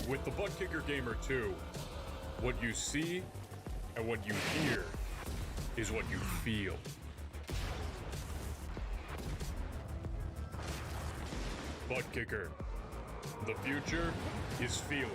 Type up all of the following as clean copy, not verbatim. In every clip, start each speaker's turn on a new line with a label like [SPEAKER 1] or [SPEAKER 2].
[SPEAKER 1] With the Butt Kicker Gamer 2, what you see and what you hear is what you feel. Butt Kicker. The future is feeling.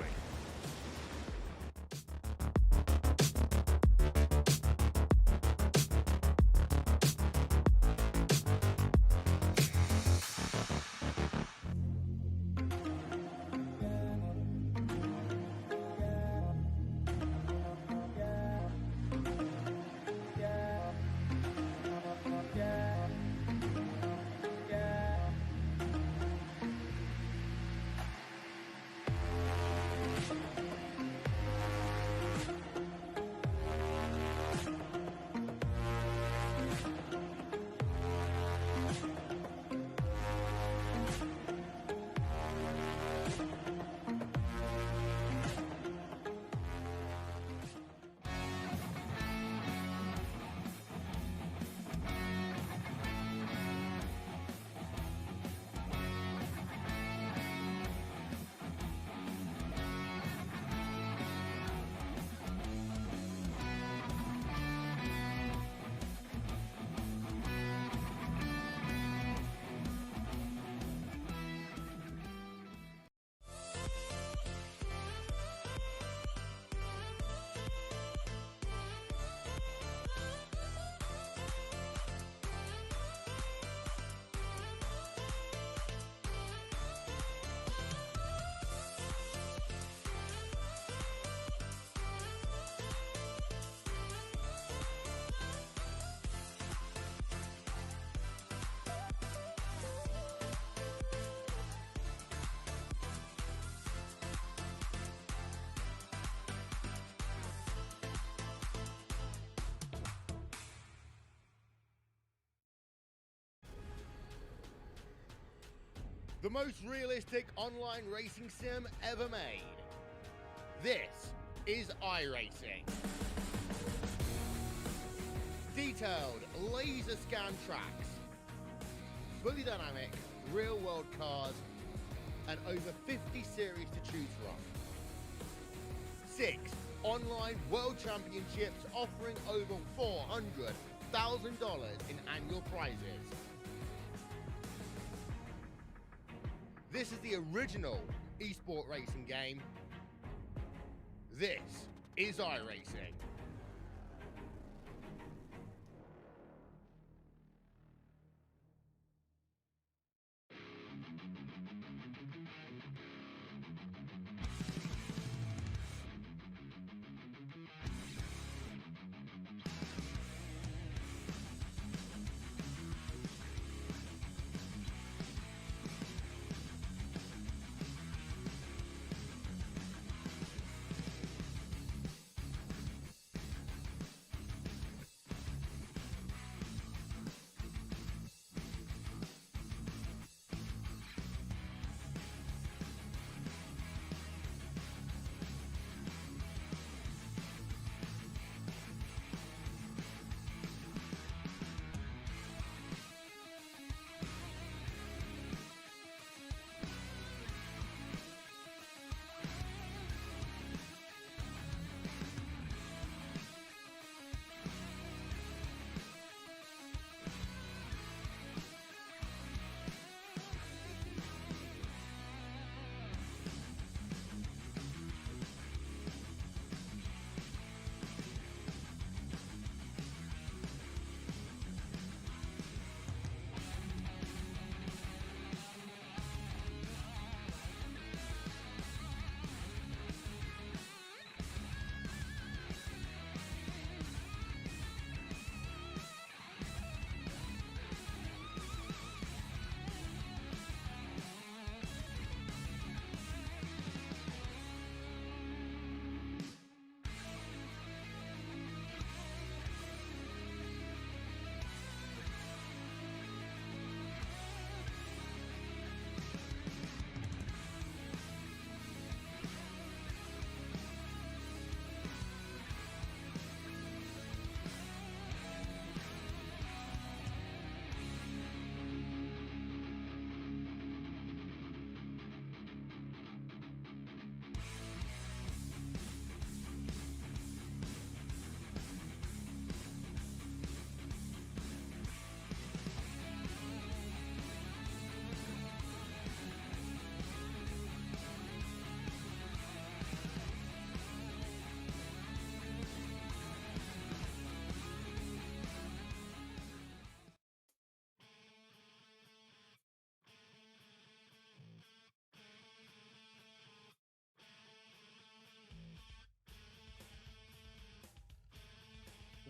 [SPEAKER 2] The most realistic online racing sim ever made. This is iRacing. Detailed laser scan tracks, fully dynamic real world cars, and over 50 series to choose from. 6 online world championships offering over $400,000 in annual prizes. This is the original esport racing game. This is iRacing.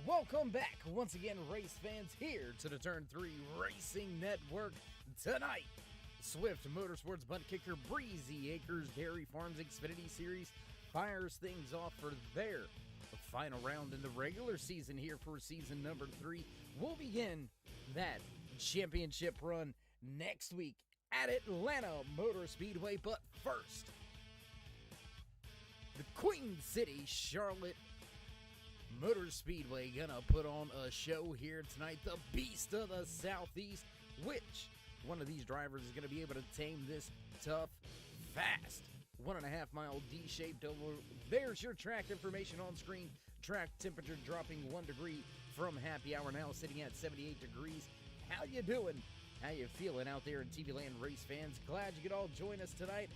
[SPEAKER 3] Welcome back once again, race fans, here to the Turn 3 Racing Network. Tonight, Swift MotorSports butt kicker Breezy Acres Dairy Farms Xfinity Series fires things off for their final round in the regular season here for season number 3. We'll begin that championship run next week at Atlanta Motor Speedway, but first, the Queen City Charlotte Motor Speedway gonna put on a show here tonight. The Beast of the Southeast. Which one of these drivers is gonna be able to tame this tough, fast 1.5 mile D-shaped oval? There's your track information on screen. Track temperature dropping 1 degree from happy hour, now sitting at 78 degrees. How you doing? How you feeling out there in TV land, race fans? Glad you could all join us tonight.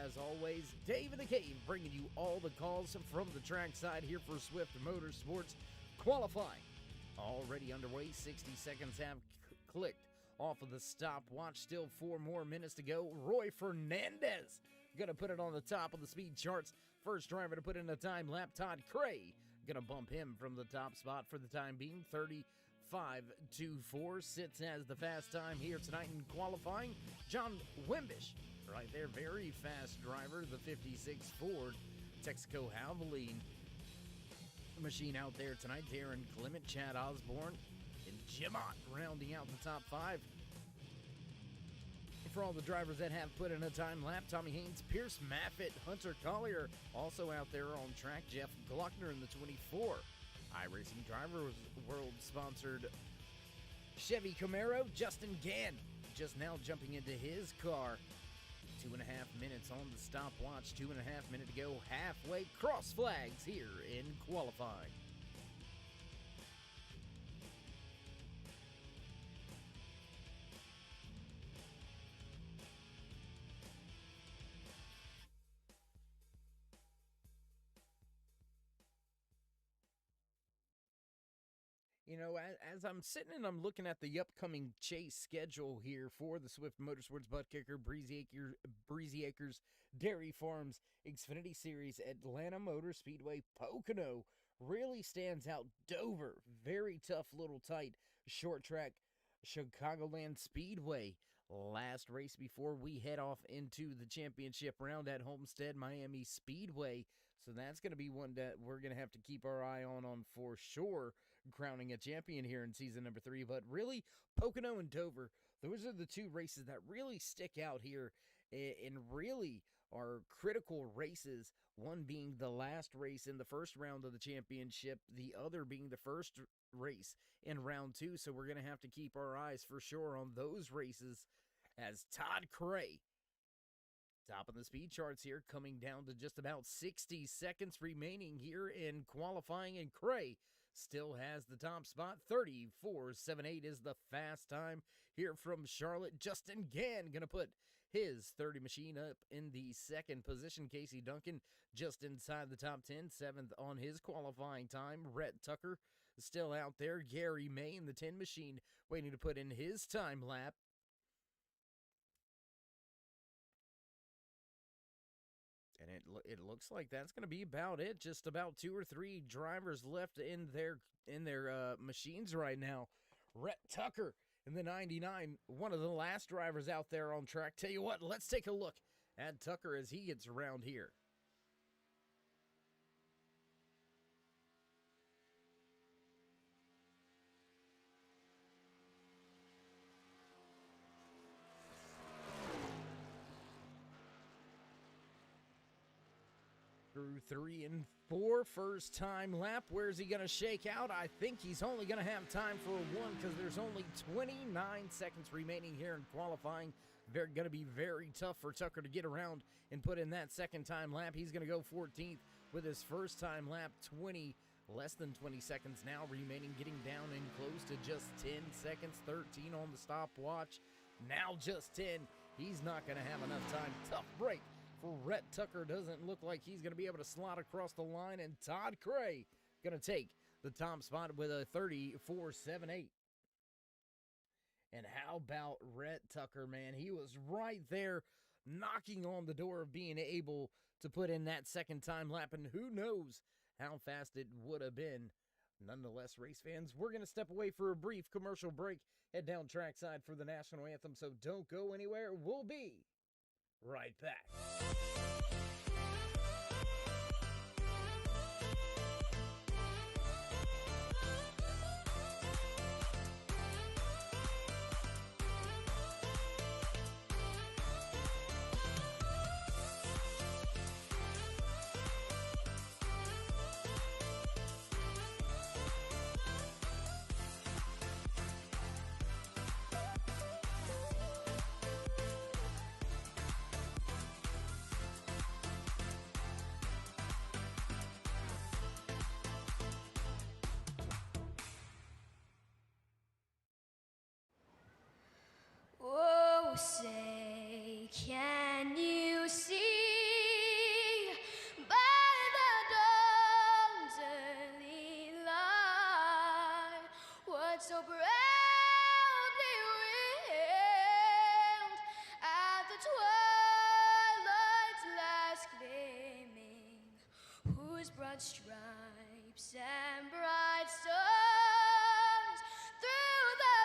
[SPEAKER 3] As always, Dave in the Cave bringing you all the calls from the trackside here for Swift Motorsports. Qualifying already underway. 60 seconds have clicked off of the stopwatch. Still 4 more minutes to go. Roy Fernandez gonna put it on the top of the speed charts. First driver to put in a time lap, Todd Cray, gonna bump him from the top spot for the time being. 35.24 sits as the fast time here tonight in qualifying. John Wimbish right there, very fast driver, the 56 Ford Texaco Havoline machine out there tonight. Darren Clement, Chad Osborne, and Jim Ott rounding out the top 5. For all the drivers that have put in a time lap, Tommy Haynes, Pierce Maffitt, Hunter Collier, also out there on track, Jeff Glockner in the 24. iRacing Drivers World sponsored Chevy Camaro, Justin Gann just now jumping into his car. 2.5 minutes on the stopwatch, 2.5 minutes to go, halfway. Cross flags here in qualifying. You know, as I'm sitting and I'm looking at the upcoming chase schedule here for the Swift MotorSports butt kicker, Breezy Acres Dairy Farms Xfinity Series, Atlanta Motor Speedway, Pocono really stands out. Dover, very tough, little tight, short track, Chicagoland Speedway. Last race before we head off into the championship round at Homestead Miami Speedway. So that's going to be one that we're going to have to keep our eye on for sure, crowning a champion here in season number 3. But really, Pocono and Dover, those are the 2 races that really stick out here and really are critical races. One being the last race in the first round of the championship, the other being the first race in round 2. So we're going to have to keep our eyes for sure on those races, as Todd Cray, top of the speed charts here, coming down to just about 60 seconds remaining here in qualifying, and Cray still has the top spot. 34.78 is the fast time here from Charlotte. Justin Gann gonna put his 30 machine up in the second position. Casey Duncan just inside the top 10, 7th on his qualifying time. Rhett Tucker still out there. Gary May in the 10 machine waiting to put in his time lap. And it looks like that's going to be about it. Just about 2 or 3 drivers left in their machines right now. Rhett Tucker in the 99, one of the last drivers out there on track. Tell you what, let's take a look at Tucker as he gets around here. Through 3 and 4, first time lap. Where's he going to shake out? I think he's only going to have time for a 1 because there's only 29 seconds remaining here in qualifying. They're going to be very tough for Tucker to get around and put in that second time lap. He's going to go 14th with his first time lap. Less than 20 seconds now remaining, getting down and close to just 10 seconds. 13 on the stopwatch. Now just 10. He's not going to have enough time. Tough break for Rhett Tucker. Doesn't look like he's going to be able to slot across the line, and Todd Cray going to take the top spot with a 34.78. And how about Rhett Tucker, man? He was right there knocking on the door of being able to put in that second time lap, and who knows how fast it would have been Nonetheless, race fans, we're going to step away for a brief commercial break, head down trackside for the national anthem, so don't go anywhere. We'll be right back.
[SPEAKER 4] Oh, say, can you see by the dawn's early light what so proudly wailed at the twilight's last gleaming, whose broad stripes and bright stars through the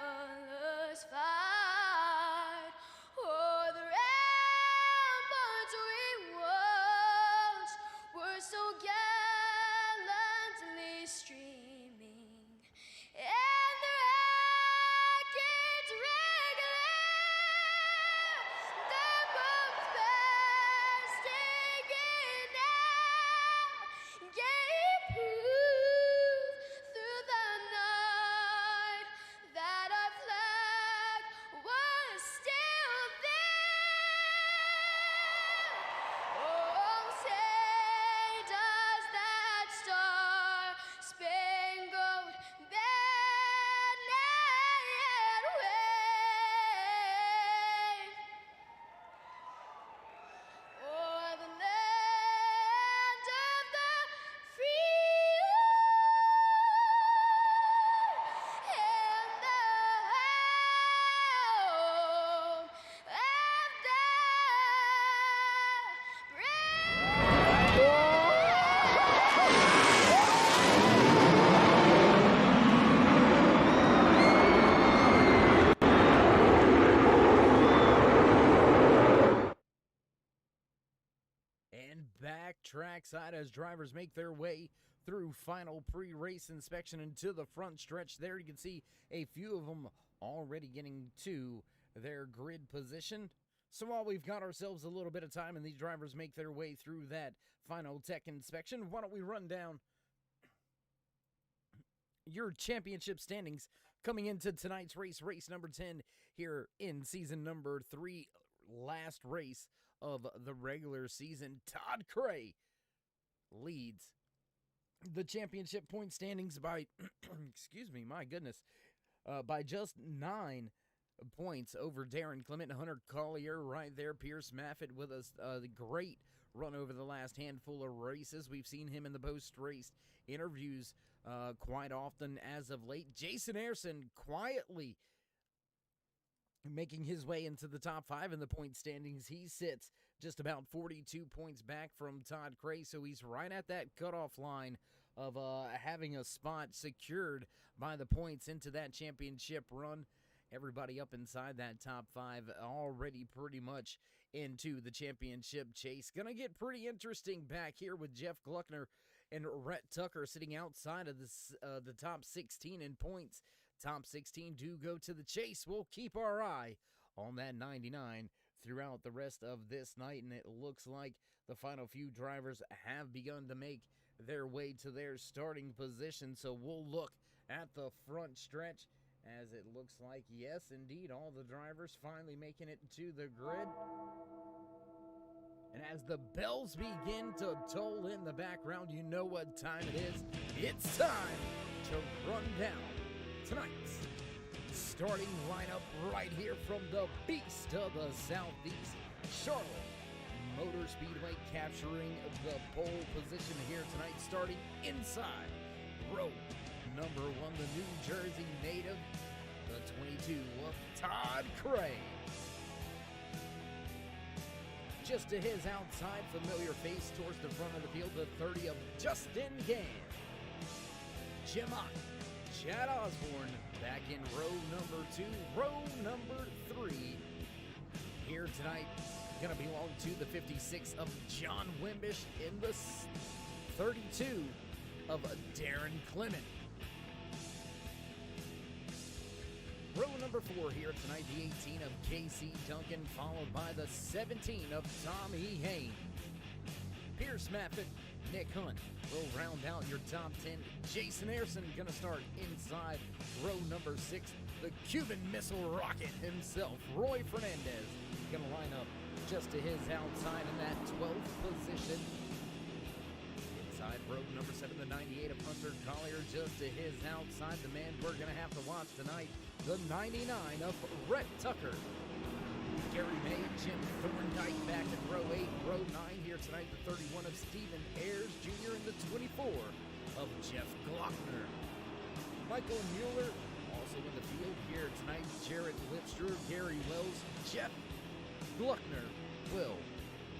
[SPEAKER 4] perilous fight o'er the ramparts we watched were so gallantly streaming, and the rackets regular, the boats bursting in out, gave proof through the night that our flag was still there. Oh, say does that star-spangled banner yet wave o'er the land of the free and the home of the
[SPEAKER 3] And back trackside as drivers make their way through final pre-race inspection into the front stretch. There you can see a few of them already getting to their grid position. So while we've got ourselves a little bit of time and these drivers make their way through that final tech inspection, why don't we run down your championship standings coming into tonight's race, race number 10 here in season number 3, last race of the regular season. Todd Cray leads the championship point standings by, excuse me, my goodness, by just 9 points over Darren Clement and Hunter Collier right there. Pierce Maffett with a great run over the last handful of races. We've seen him in the post-race interviews quite often as of late. Jason Ayerson quietly making his way into the top 5 in the point standings. He sits just about 42 points back from Todd Cray, so he's right at that cutoff line of having a spot secured by the points into that championship run. Everybody up inside that top 5 already pretty much into the championship chase. Gonna get pretty interesting back here with Jeff Gluckner and Rhett Tucker sitting outside of the top 16 in points. Top 16 do go to the chase. We'll keep our eye on that 99 throughout the rest of this night, and it looks like the final few drivers have begun to make their way to their starting position. So we'll look at the front stretch as it looks like, yes, indeed, all the drivers finally making it to the grid. And as the bells begin to toll in the background, you know what time it is. It's time to run down tonight's starting lineup right here from the beast of the Southeast, Charlotte Motor Speedway, capturing the pole position here tonight, starting inside row number 1, the New Jersey native, the 22 of Todd Cray. Just to his outside, familiar face towards the front of the field, the 30 of Justin Gann. Jim Ott, Chad Osborne back in row number 2, row number 3. Here tonight, going to belong to the 56 of John Wimbish in the 32 of Darren Clement. Row number 4 here tonight, the 18 of Casey Duncan, followed by the 17 of Tommy Haynes. Pierce Maffitt, Nick Hunt will round out your top 10. Jason Ayrson going to start inside row number 6. The Cuban Missile Rocket himself, Roy Fernandez, going to line up just to his outside in that 12th position. Inside row number 7, the 98 of Hunter Collier, just to his outside. The man we're going to have to watch tonight, the 99 of Rhett Tucker. Gary May, Jim Thorndike back in row 8. Row 9 here tonight, the 31 of Stephen Ayers Jr. and the 24 of Jeff Glockner. Michael Mueller also in the field here tonight. Jared Lipster, Gary Wells, Jeff Gluckner will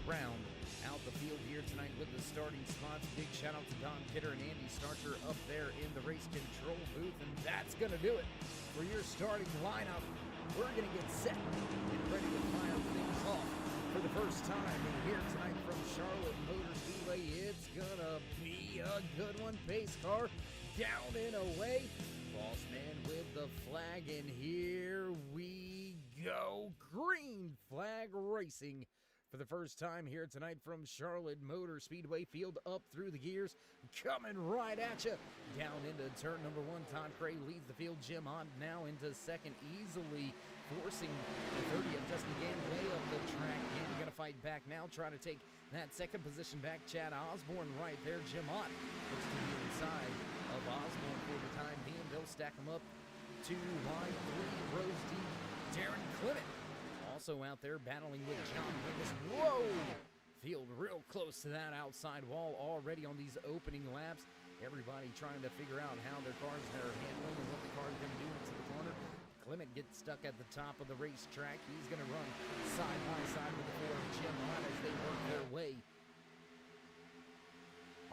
[SPEAKER 3] round out the field here tonight with the starting spots. Big shout out to Don Kidder and Andy Starcher up there in the race control booth. And that's going to do it for your starting lineup. We're going to get set and ready to fire things off for the first time here tonight from Charlotte Motor Speedway. It's going to be a good one. Pace car down and away. Boss man with the flag, and here we go. Green flag racing for the first time here tonight from Charlotte Motor Speedway. Field up through the gears, coming right at you. Down into turn number 1, Todd Cray leads the field. Jim Ott now into second, easily forcing the 30 of Justin Gann way up the track. Gann going to fight back now, trying to take that second position back. Chad Osborne right there. Jim Ott looks to the inside of Osborne for the time being. They'll stack them up 2 wide, 3 rows deep. Darren Clement also out there battling with John Wimbish. Whoa! Field real close to that outside wall already on these opening laps. Everybody trying to figure out how their cars are handling and what the car is going to do into the corner. Clement gets stuck at the top of the racetrack. He's going to run side by side with the 4 of Jim Ott as they work their way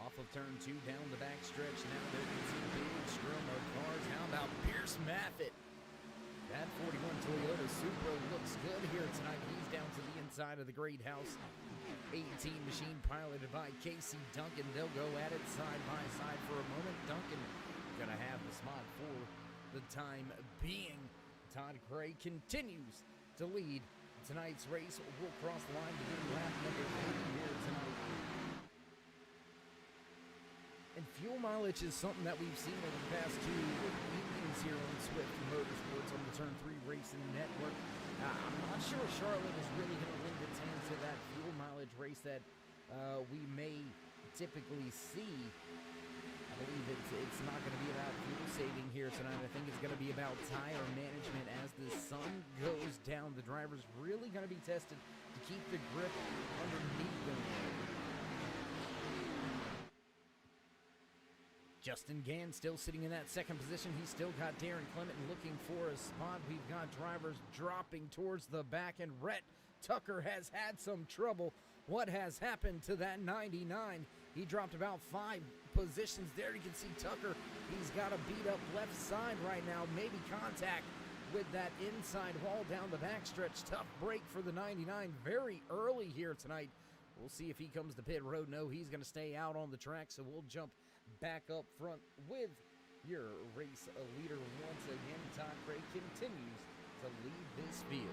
[SPEAKER 3] off of turn 2 down the back stretch. Now there is a big strum of cars. How about Pierce Maffitt? That 41 Toyota Supra looks good here tonight. He's down to the inside of the great house. 18 machine piloted by Casey Duncan. They'll go at it side by side for a moment. Duncan gonna have the spot for the time being. Todd Cray continues to lead tonight's race. We'll cross the line to begin lap number 80 here tonight. And fuel mileage is something that we've seen over the past 2 evenings here on Swift Motorsports on the Turn 3 Racing Network. I'm not sure Charlotte is really going to lend its hand to that fuel mileage race that we may typically see. I believe it's not going to be about fuel saving here tonight. I think it's going to be about tire management as the sun goes down. The driver's really going to be tested to keep the grip underneath them. Justin Gann still sitting in that second position. He's still got Darren Clement looking for a spot. We've got drivers dropping towards the back, and Rhett Tucker has had some trouble. What has happened to that 99? He dropped about 5 positions there. You can see Tucker. He's got a beat up left side right now. Maybe contact with that inside wall down the backstretch. Tough break for the 99 very early here tonight. We'll see if he comes to pit road. No, he's going to stay out on the track, so we'll jump back up front with your race leader once again. Todd Cray continues to lead this field.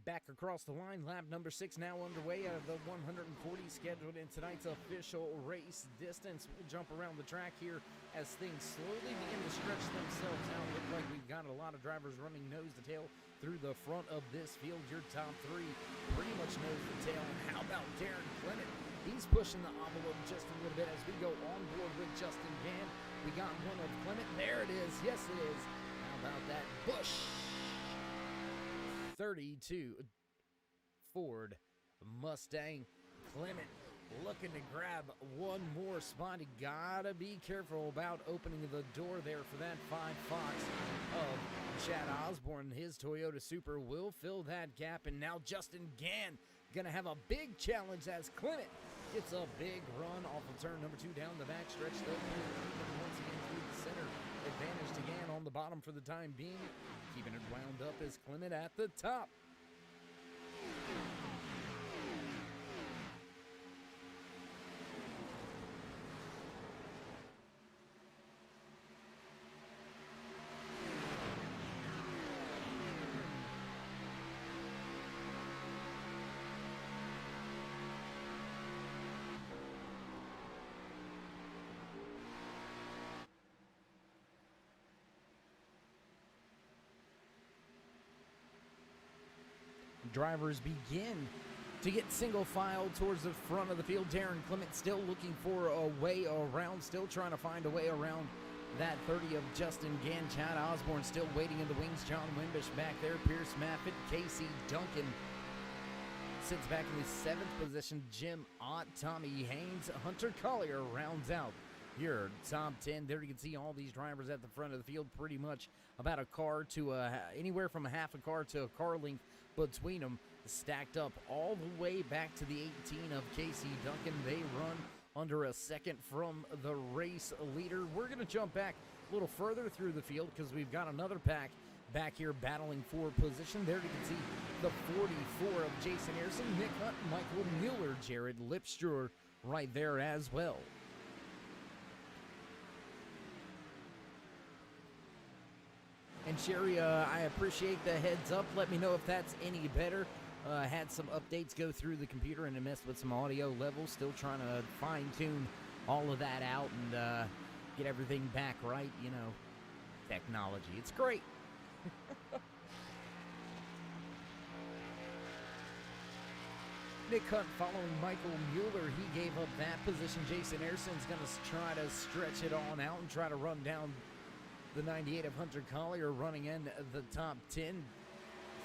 [SPEAKER 3] Back across the line, lap number 6 now underway out of the 140 scheduled in tonight's official race distance. We'll jump around the track here as things slowly begin to stretch themselves out. Look like we've got a lot of drivers running nose to tail through the front of this field. Your top 3 pretty much nose to tail. And how about Darren Clement? He's pushing the envelope just a little bit as we go on board with Justin Gann. We got one of Clement. There it is. Yes, it is. How about that Busch 32 Ford Mustang. Clement looking to grab one more spot. You gotta be careful about opening the door there for that 5 Fox of Chad Osborne. His Toyota Supra will fill that gap, and now Justin Gann gonna have a big challenge as Clement gets a big run off of turn number 2 down the back stretch. Though once again through the center, advantage to Gann on the bottom for the time being. Keeping it wound up is Clement at the top. Drivers begin to get single file towards the front of the field. Darren Clement still looking for a way around, still trying to find a way around that 30 of Justin Gann. Chad Osborne still waiting in the wings. John Wimbish back there. Pierce Maffitt, Casey Duncan sits back in the 7th position. Jim Ott, Tommy Haynes, Hunter Collier rounds out your top 10. There you can see all these drivers at the front of the field, pretty much about a car to anywhere from a half a car to a car length between them, stacked up all the way back to the 18 of Casey Duncan. They run under a second from the race leader. We're going to jump back a little further through the field because we've got another pack back here battling for position. There you can see the 44 of Jason Harrison, Nick Hunt, Michael Mueller, Jared Lipstruer right there as well. And Sherry, I appreciate the heads up. Let me know if that's any better. Had some updates go through the computer and it messed with some audio levels. Still trying to fine tune all of that out and get everything back right. You know, technology. It's great. Nick Hunt following Michael Mueller. He gave up that position. Jason Airson's going to try to stretch it on out and try to run down the 98 of Hunter Collier, running in the top 10.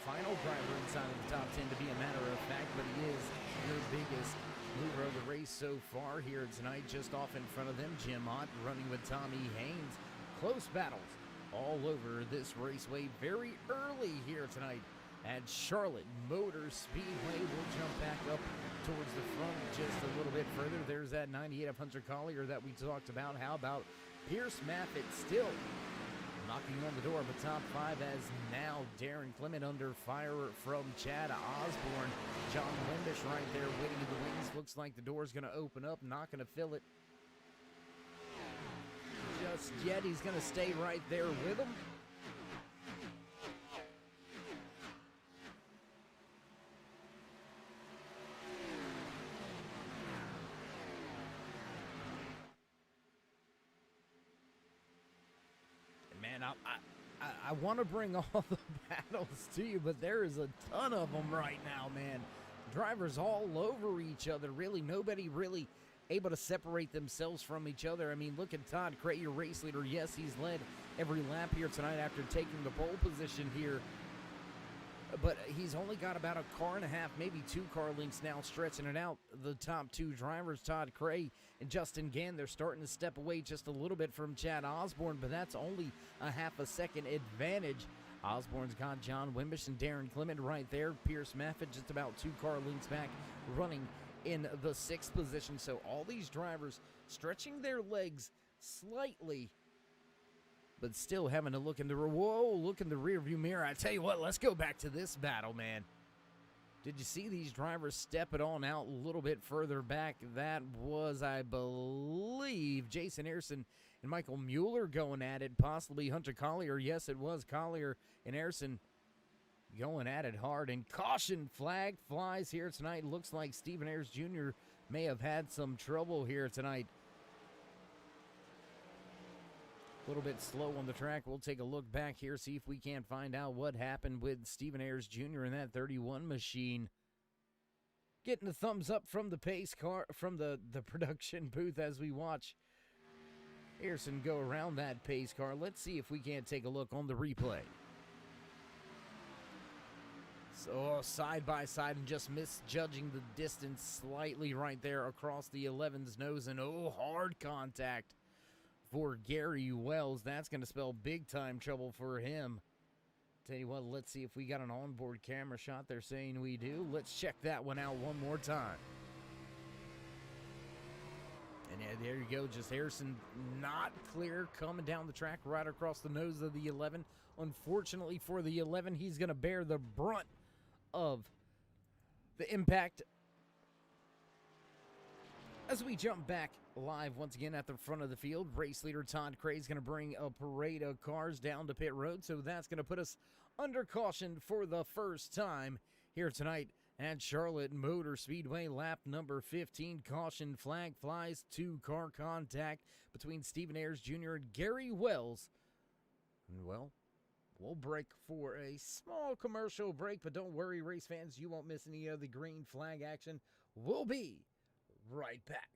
[SPEAKER 3] Final driver inside of the top 10 to be a matter of fact, but he is your biggest mover of the race so far here tonight. Just off in front of them, Jim Ott running with Tommy Haynes. Close battles all over this raceway very early here tonight at Charlotte Motor Speedway. We'll jump back up towards the front just a little bit further. There's that 98 of Hunter Collier that we talked about. How about Pierce Maffitt still knocking on the door of the top 5 as now Darren Clement under fire from Chad Osborne. John Wimbish right there waiting in the wings. Looks like the door's going to open up, not going to fill it just yet. He's going to stay right there with him. Man, I want to bring all the battles to you, but there is a ton of them right now, man. Drivers all over each other. Really, nobody really able to separate themselves from each other. I mean, look at Todd Cray, your race leader. Yes, he's led every lap here tonight after taking the pole position here. But he's only got about a car and a half, maybe 2 car lengths now stretching it out. The top 2 drivers, Todd Cray and Justin Gann, they're starting to step away just a little bit from Chad Osborne, but that's only a half a second advantage. Osborne's got John Wimbish and Darren Clement right there. Pierce Maffitt just about 2 car lengths back, running in the 6th position. So all these drivers stretching their legs slightly, but still having to look in the look in the rearview mirror. I tell you what, let's go back to this battle, man. Did you see these drivers step it on out a little bit further back? That was, I believe, Jason Harrison and Michael Mueller going at it, possibly Hunter Collier. Yes, it was Collier and Harrison going at it hard. And caution flag flies here tonight. Looks like Stephen Ayers Jr. may have had some trouble here tonight. A little bit slow on the track. We'll take a look back here, see if we can't find out what happened with Stephen Ayers Jr. in that 31 machine. Getting a thumbs up from the pace car, from the production booth as we watch Harrison go around that pace car. Let's see if we can't take a look on the replay. So side by side and just misjudging the distance slightly right there across the 11's nose. And hard contact for Gary Wells. That's going to spell big time trouble for him. Tell you what, let's see if we got an onboard camera shot. They're saying we do. Let's check that one out one more time. And yeah, there you go. Just Harrison not clear coming down the track right across the nose of the 11. Unfortunately for the 11, he's going to bear the brunt of the impact. As we jump back live once again at the front of the field, race leader Todd Cray is going to bring a parade of cars down to pit road. So that's going to put us under caution for the first time here tonight at Charlotte Motor Speedway. Lap number 15, caution flag flies, 2-car contact between Stephen Ayers Jr. and Gary Wells. And well, we'll break for a small commercial break, but don't worry, race fans, you won't miss any of the green flag action. We'll be right back.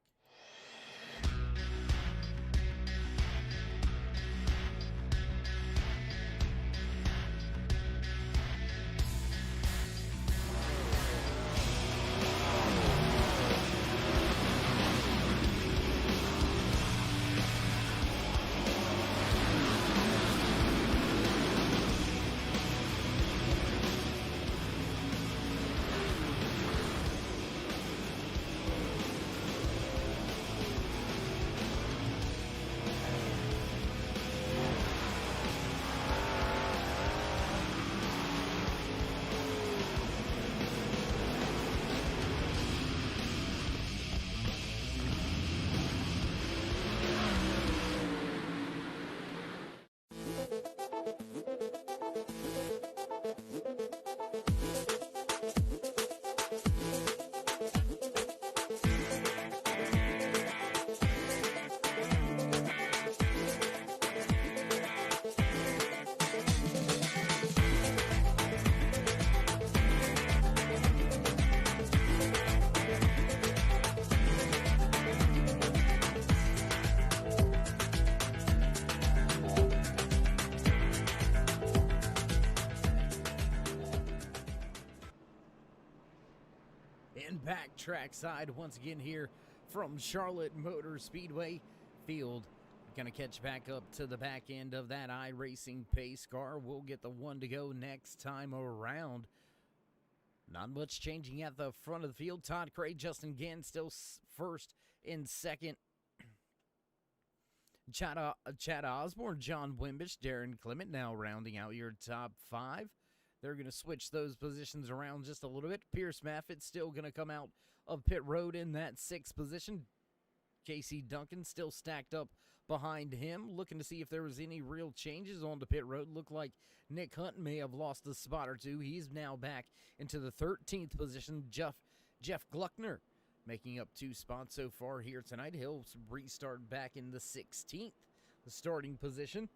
[SPEAKER 3] And back trackside once again here from Charlotte Motor Speedway field. Gonna catch back up to the back end of that iRacing pace car. We'll get the one to go next time around. Not much changing at the front of the field. Todd Cray, Justin Gann still first and second. Chad Osborne, John Wimbish, Darren Clement now rounding out your top 5. They're going to switch those positions around just a little bit. Pierce Maffitt still going to come out of pit road in that 6th position. Casey Duncan still stacked up behind him, looking to see if there was any real changes on the pit road. Looked like Nick Hunt may have lost a spot or two. He's now back into the 13th position. Jeff Gluckner making up 2 spots so far here tonight. He'll restart back in the 16th starting position.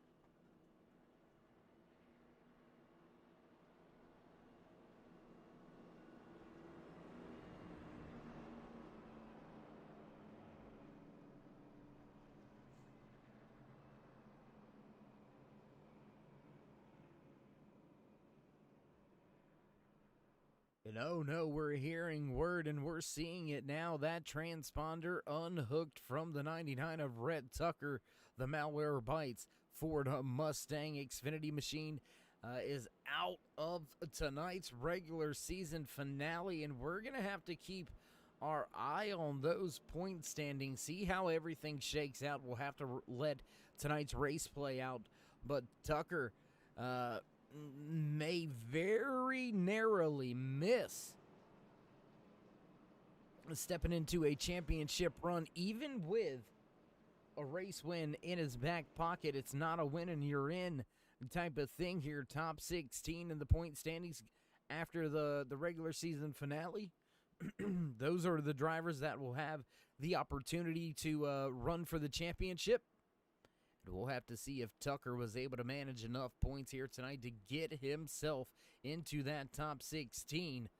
[SPEAKER 3] And oh no, we're hearing word and we're seeing it now. That transponder unhooked from the 99 of Rhett Tucker. The Malware Bites Ford Mustang Xfinity machine is out of tonight's regular season finale. And we're going to have to keep our eye on those point standings, see how everything shakes out. We'll have to let tonight's race play out. But Tucker may very narrowly miss stepping into a championship run, even with a race win in his back pocket. It's not a win and you're in type of thing here. Top 16 in the point standings after the regular season finale. Those are the drivers that will have the opportunity to run for the championship. We'll have to see if Tucker was able to manage enough points here tonight to get himself into that top 16.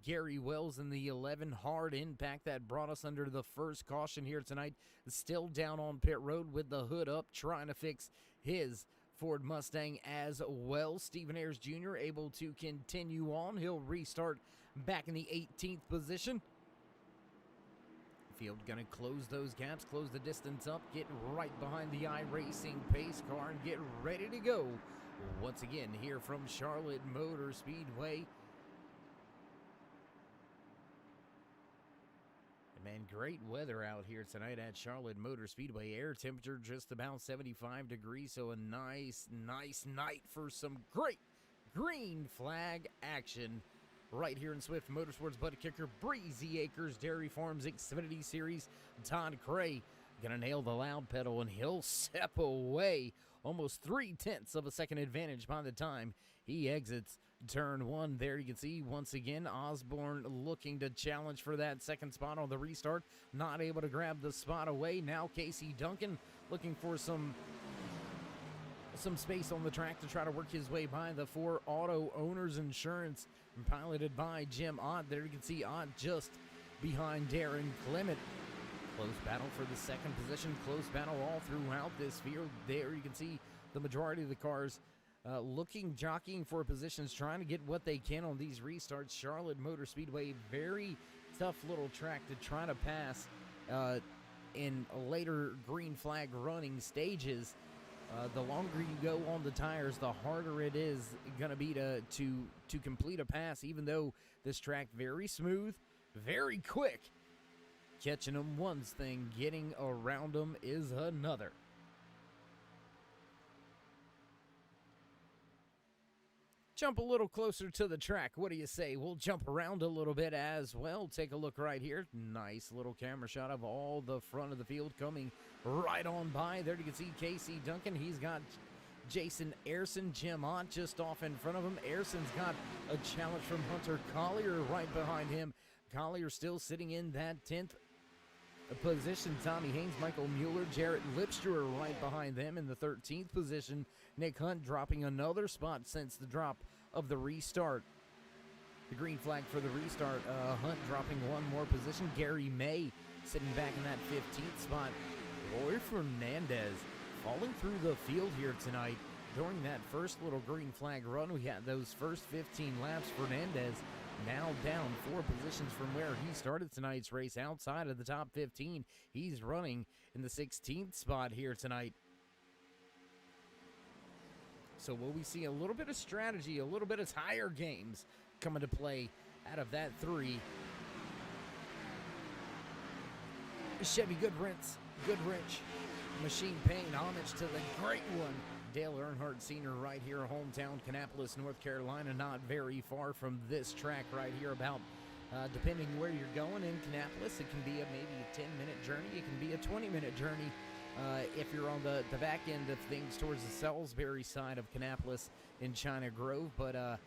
[SPEAKER 3] Gary Wells in the 11, hard impact that brought us under the first caution here tonight. Still down on pit road with the hood up, trying to fix his Ford Mustang as well. Stephen Ayers Jr. able to continue on. He'll restart back in the 18th position. Field going to close those gaps, close the distance up, get right behind the iRacing pace car, and get ready to go. Once again, here from Charlotte Motor Speedway. And man, great weather out here tonight at Charlotte Motor Speedway. Air temperature just about 75 degrees, so a nice night for some great green flag action right here in Swift Motorsports. Butt Kicker, Breezy Acres Dairy Farms Xfinity Series. Todd Cray gonna nail the loud pedal, and he'll step away almost 3/10 of a second advantage by the time he exits turn one. There you can see once again Osborne looking to challenge for that second spot on the restart, not able to grab the spot away. Now Casey Duncan looking for some space on the track to try to work his way by the Four Auto Owners Insurance, piloted by Jim Ott. There you can see Ott just behind Darren Clement. Close battle for the second position, close battle all throughout this field. There you can see the majority of the cars jockeying for positions, trying to get what they can on these restarts. Charlotte Motor Speedway, very tough little track to try to pass in later green flag running stages. The longer you go on the tires, the harder it is going to be to complete a pass, even though this track very smooth, very quick. Catching them one's thing, getting around them is another. Jump a little closer to the track. What do you say? We'll jump around a little bit as well. Take a look right here. Nice little camera shot of all the front of the field coming right on by. There you can see Casey Duncan. He's got Jason Ayrson, Jim Ott just off in front of him. Ayrson's got a challenge from Hunter Collier right behind him. Collier still sitting in that 10th position. Tommy Haynes, Michael Mueller, Jarrett Lipster right behind them in the 13th position. Nick Hunt dropping another spot since the drop of the restart. The green flag for the restart. Hunt dropping one more position. Gary May sitting back in that 15th spot. Roy Fernandez falling through the field here tonight. During that first little green flag run, we had those first 15 laps. Fernandez now down 4 positions from where he started tonight's race, outside of the top 15. He's running in the 16th spot here tonight. So will we see a little bit of strategy, a little bit of tire games coming to play out of that 3? Chevy Goodrich machine paying homage to the great one, Dale Earnhardt Sr. right here, hometown Kannapolis, North Carolina, not very far from this track right here. About, depending where you're going in Kannapolis, it can be maybe a 10-minute journey. It can be a 20-minute journey if you're on the back end of things towards the Salisbury side of Kannapolis in China Grove. But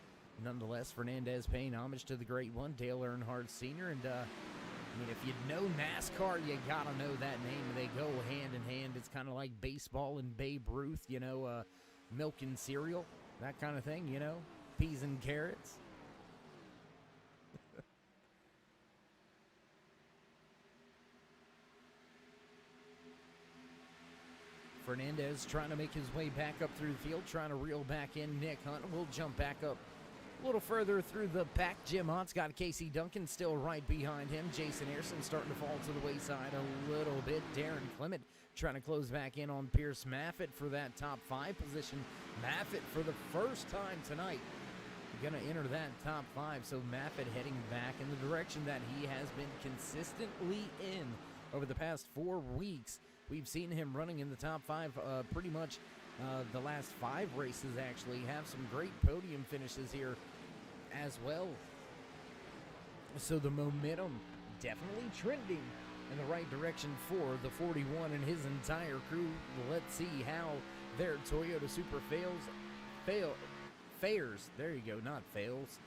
[SPEAKER 3] nonetheless, Fernandez paying homage to the great one, Dale Earnhardt Sr. And I mean, if you know NASCAR, you gotta know that name. They go hand in hand. It's kind of like baseball and Babe Ruth, you know, milk and cereal, that kind of thing, you know, peas and carrots. Fernandez trying to make his way back up through the field, trying to reel back in Nick Hunt. We'll jump back up a little further through the pack. Jim Hunt's got Casey Duncan still right behind him. Jason Ayrson starting to fall to the wayside a little bit. Darren Clement trying to close back in on Pierce Maffitt for that top 5 position. Maffitt for the first time tonight going to enter that top 5. So Maffitt heading back in the direction that he has been consistently in over the past 4 weeks. We've seen him running in the top 5 pretty much the last 5 races, actually. Have some great podium finishes here as well. So the momentum definitely trending in the right direction for the 41 and his entire crew. Let's see how their Toyota Super fares, there you go, not fails,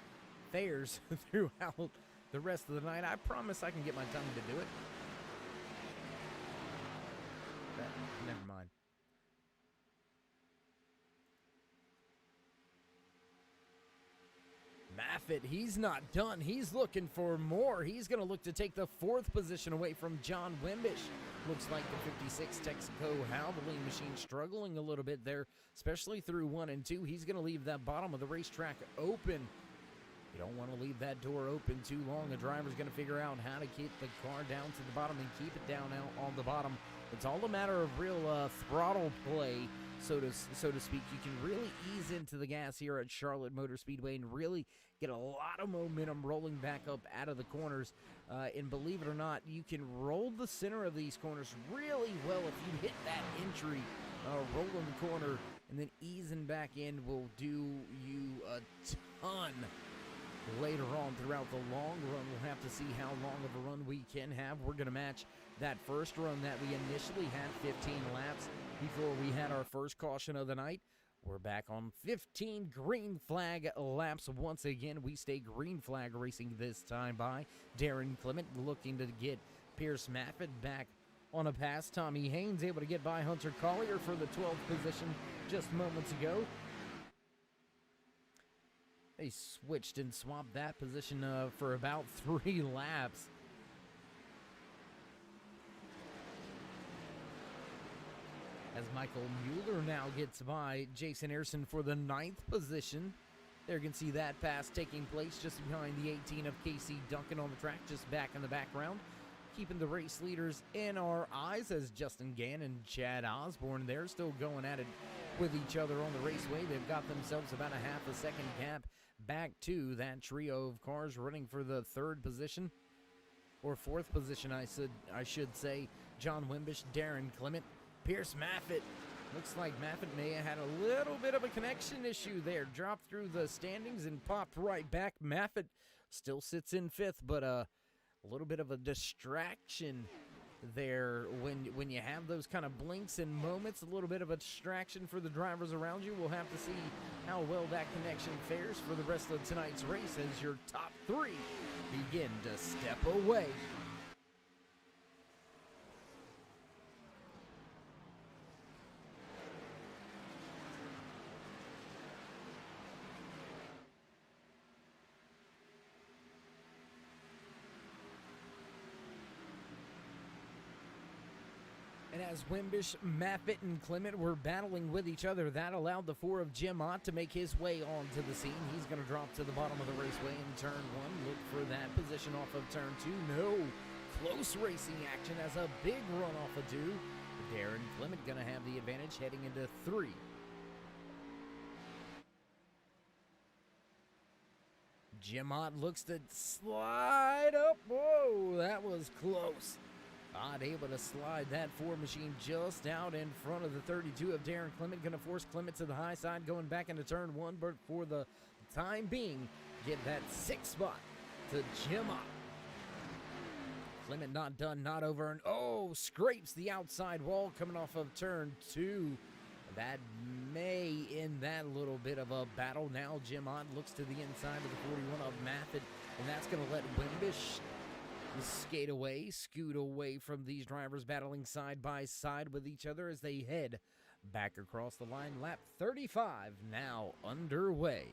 [SPEAKER 3] fares throughout the rest of the night. I promise I can get my tongue to do it. Never mind. Maffitt, he's not done. He's looking for more. He's going to look to take the 4th position away from John Wimbish. Looks like the 56 Texaco Havoline machine struggling a little bit there, especially through 1 and 2. He's going to leave that bottom of the racetrack open. You don't want to leave that door open too long. The driver's going to figure out how to keep the car down to the bottom and keep it down out on the bottom. It's all a matter of real throttle play, so to speak. You can really ease into the gas here at Charlotte Motor Speedway and really get a lot of momentum rolling back up out of the corners. And believe it or not, you can roll the center of these corners really well if you hit that entry. Rolling the corner and then easing back in will do you a ton. Later on throughout the long run, we'll have to see how long of a run we can have. We're going to match that first run that we initially had, 15 laps, before we had our first caution of the night. We're back on 15 green flag laps. Once again, we stay green flag racing this time by Darren Clement, looking to get Pierce Maffitt back on a pass. Tommy Haynes able to get by Hunter Collier for the 12th position just moments ago. They switched and swapped that position for about 3 laps. As Michael Mueller now gets by Jason Ayrson for the 9th position. There you can see that pass taking place just behind the 18 of Casey Duncan on the track, just back in the background. Keeping the race leaders in our eyes as Justin Gann and Chad Osborne, they're still going at it with each other on the raceway. They've got themselves about a half a second gap back to that trio of cars running for the 3rd position, or 4th position, I should say. John Wimbish, Darren Clement, Pierce Maffitt. Looks like Maffitt may have had a little bit of a connection issue there. Dropped through the standings and popped right back. Maffitt still sits in 5th, but a little bit of a distraction there when you have those kind of blinks and moments. A little bit of a distraction for the drivers around you. We'll have to see how well that connection fares for the rest of tonight's race as your top 3 begin to step away. And as Wimbish, Maffitt, and Clement were battling with each other, that allowed the 4 of Jim Ott to make his way onto the scene. He's going to drop to the bottom of the raceway in turn 1. Look for that position off of turn 2. No close racing action as a big run off of 2. Darren Clement going to have the advantage heading into 3. Jim Ott looks to slide up. Whoa, that was close. Not able to slide that 4 machine just out in front of the 32 of Darren Clement. Going to force Clement to the high side going back into turn 1, but for the time being, get that 6th spot to Jim Ott. Clement not done, not over, and scrapes the outside wall coming off of turn 2. That may end that little bit of a battle. Now Jim Ott looks to the inside of the 41 of Maffitt, and that's going to let Wimbish scoot away from these drivers battling side by side with each other as they head back across the line. Lap 35 now underway.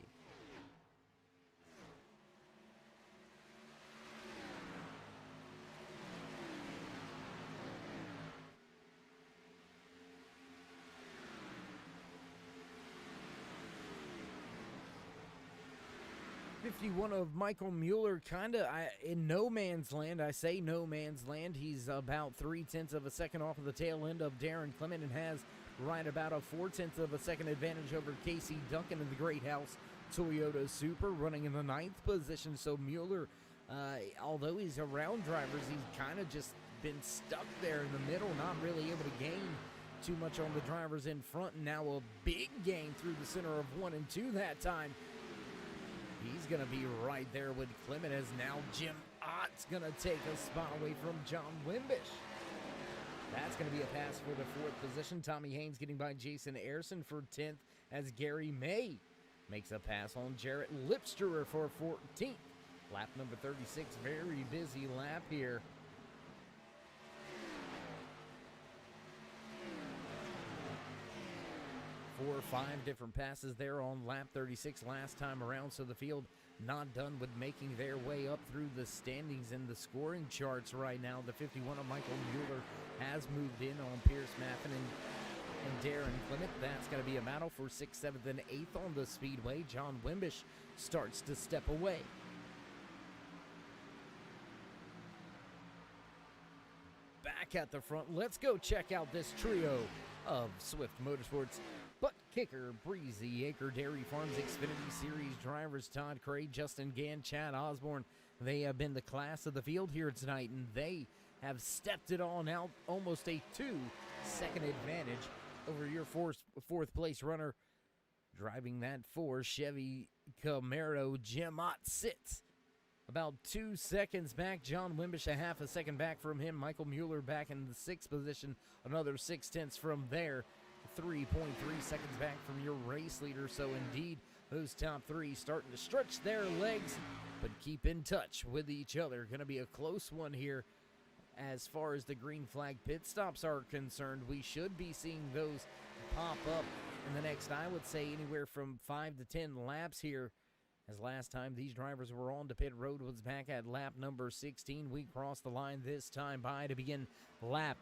[SPEAKER 3] 51 of Michael Mueller, kind of in no man's land. I say no man's land. He's about 0.3 of a second off of the tail end of Darren Clement and has right about a 0.4 of a second advantage over Casey Duncan in the Great House Toyota Supra, running in the 9th position. So Mueller, although he's around drivers, he's kind of just been stuck there in the middle, not really able to gain too much on the drivers in front. And now a big gain through the center of 1 and 2 that time. He's going to be right there with Clement as now Jim Ott's going to take a spot away from John Wimbish. That's going to be a pass for the 4th position. Tommy Haynes getting by Jason Ayrson for 10th as Gary May makes a pass on Jarrett Lipsterer for 14th. Lap number 36, very busy lap here. 4 or 5 different passes there on lap 36 last time around, so the field not done with making their way up through the standings and the scoring charts right now. The 51 of Michael Mueller has moved in on Pierce Maffin and Darren Clement. That's going to be a battle for 6th, 7th, and 8th on the speedway. John Wimbish starts to step away. Back at the front, let's go check out this trio of Swift Motorsports Butt Kicker, Breezy Acre Dairy Farms Xfinity Series drivers Todd Cray, Justin Gann, Chad Osborne. They have been the class of the field here tonight, and they have stepped it on out, almost a 2-second advantage over your fourth place runner. Driving that 4 Chevy Camaro, Jim Ott sits about 2 seconds back. John Wimbish a half a second back from him. Michael Mueller back in the 6th position, another 6/10 from there. 3.3 seconds back from your race leader. So indeed, those top 3 starting to stretch their legs, but keep in touch with each other. Going to be a close one here as far as the green flag pit stops are concerned. We should be seeing those pop up in the next, I would say, anywhere from 5 to 10 laps here. As last time these drivers were on to pit road was back at lap number 16. We crossed the line this time by to begin lap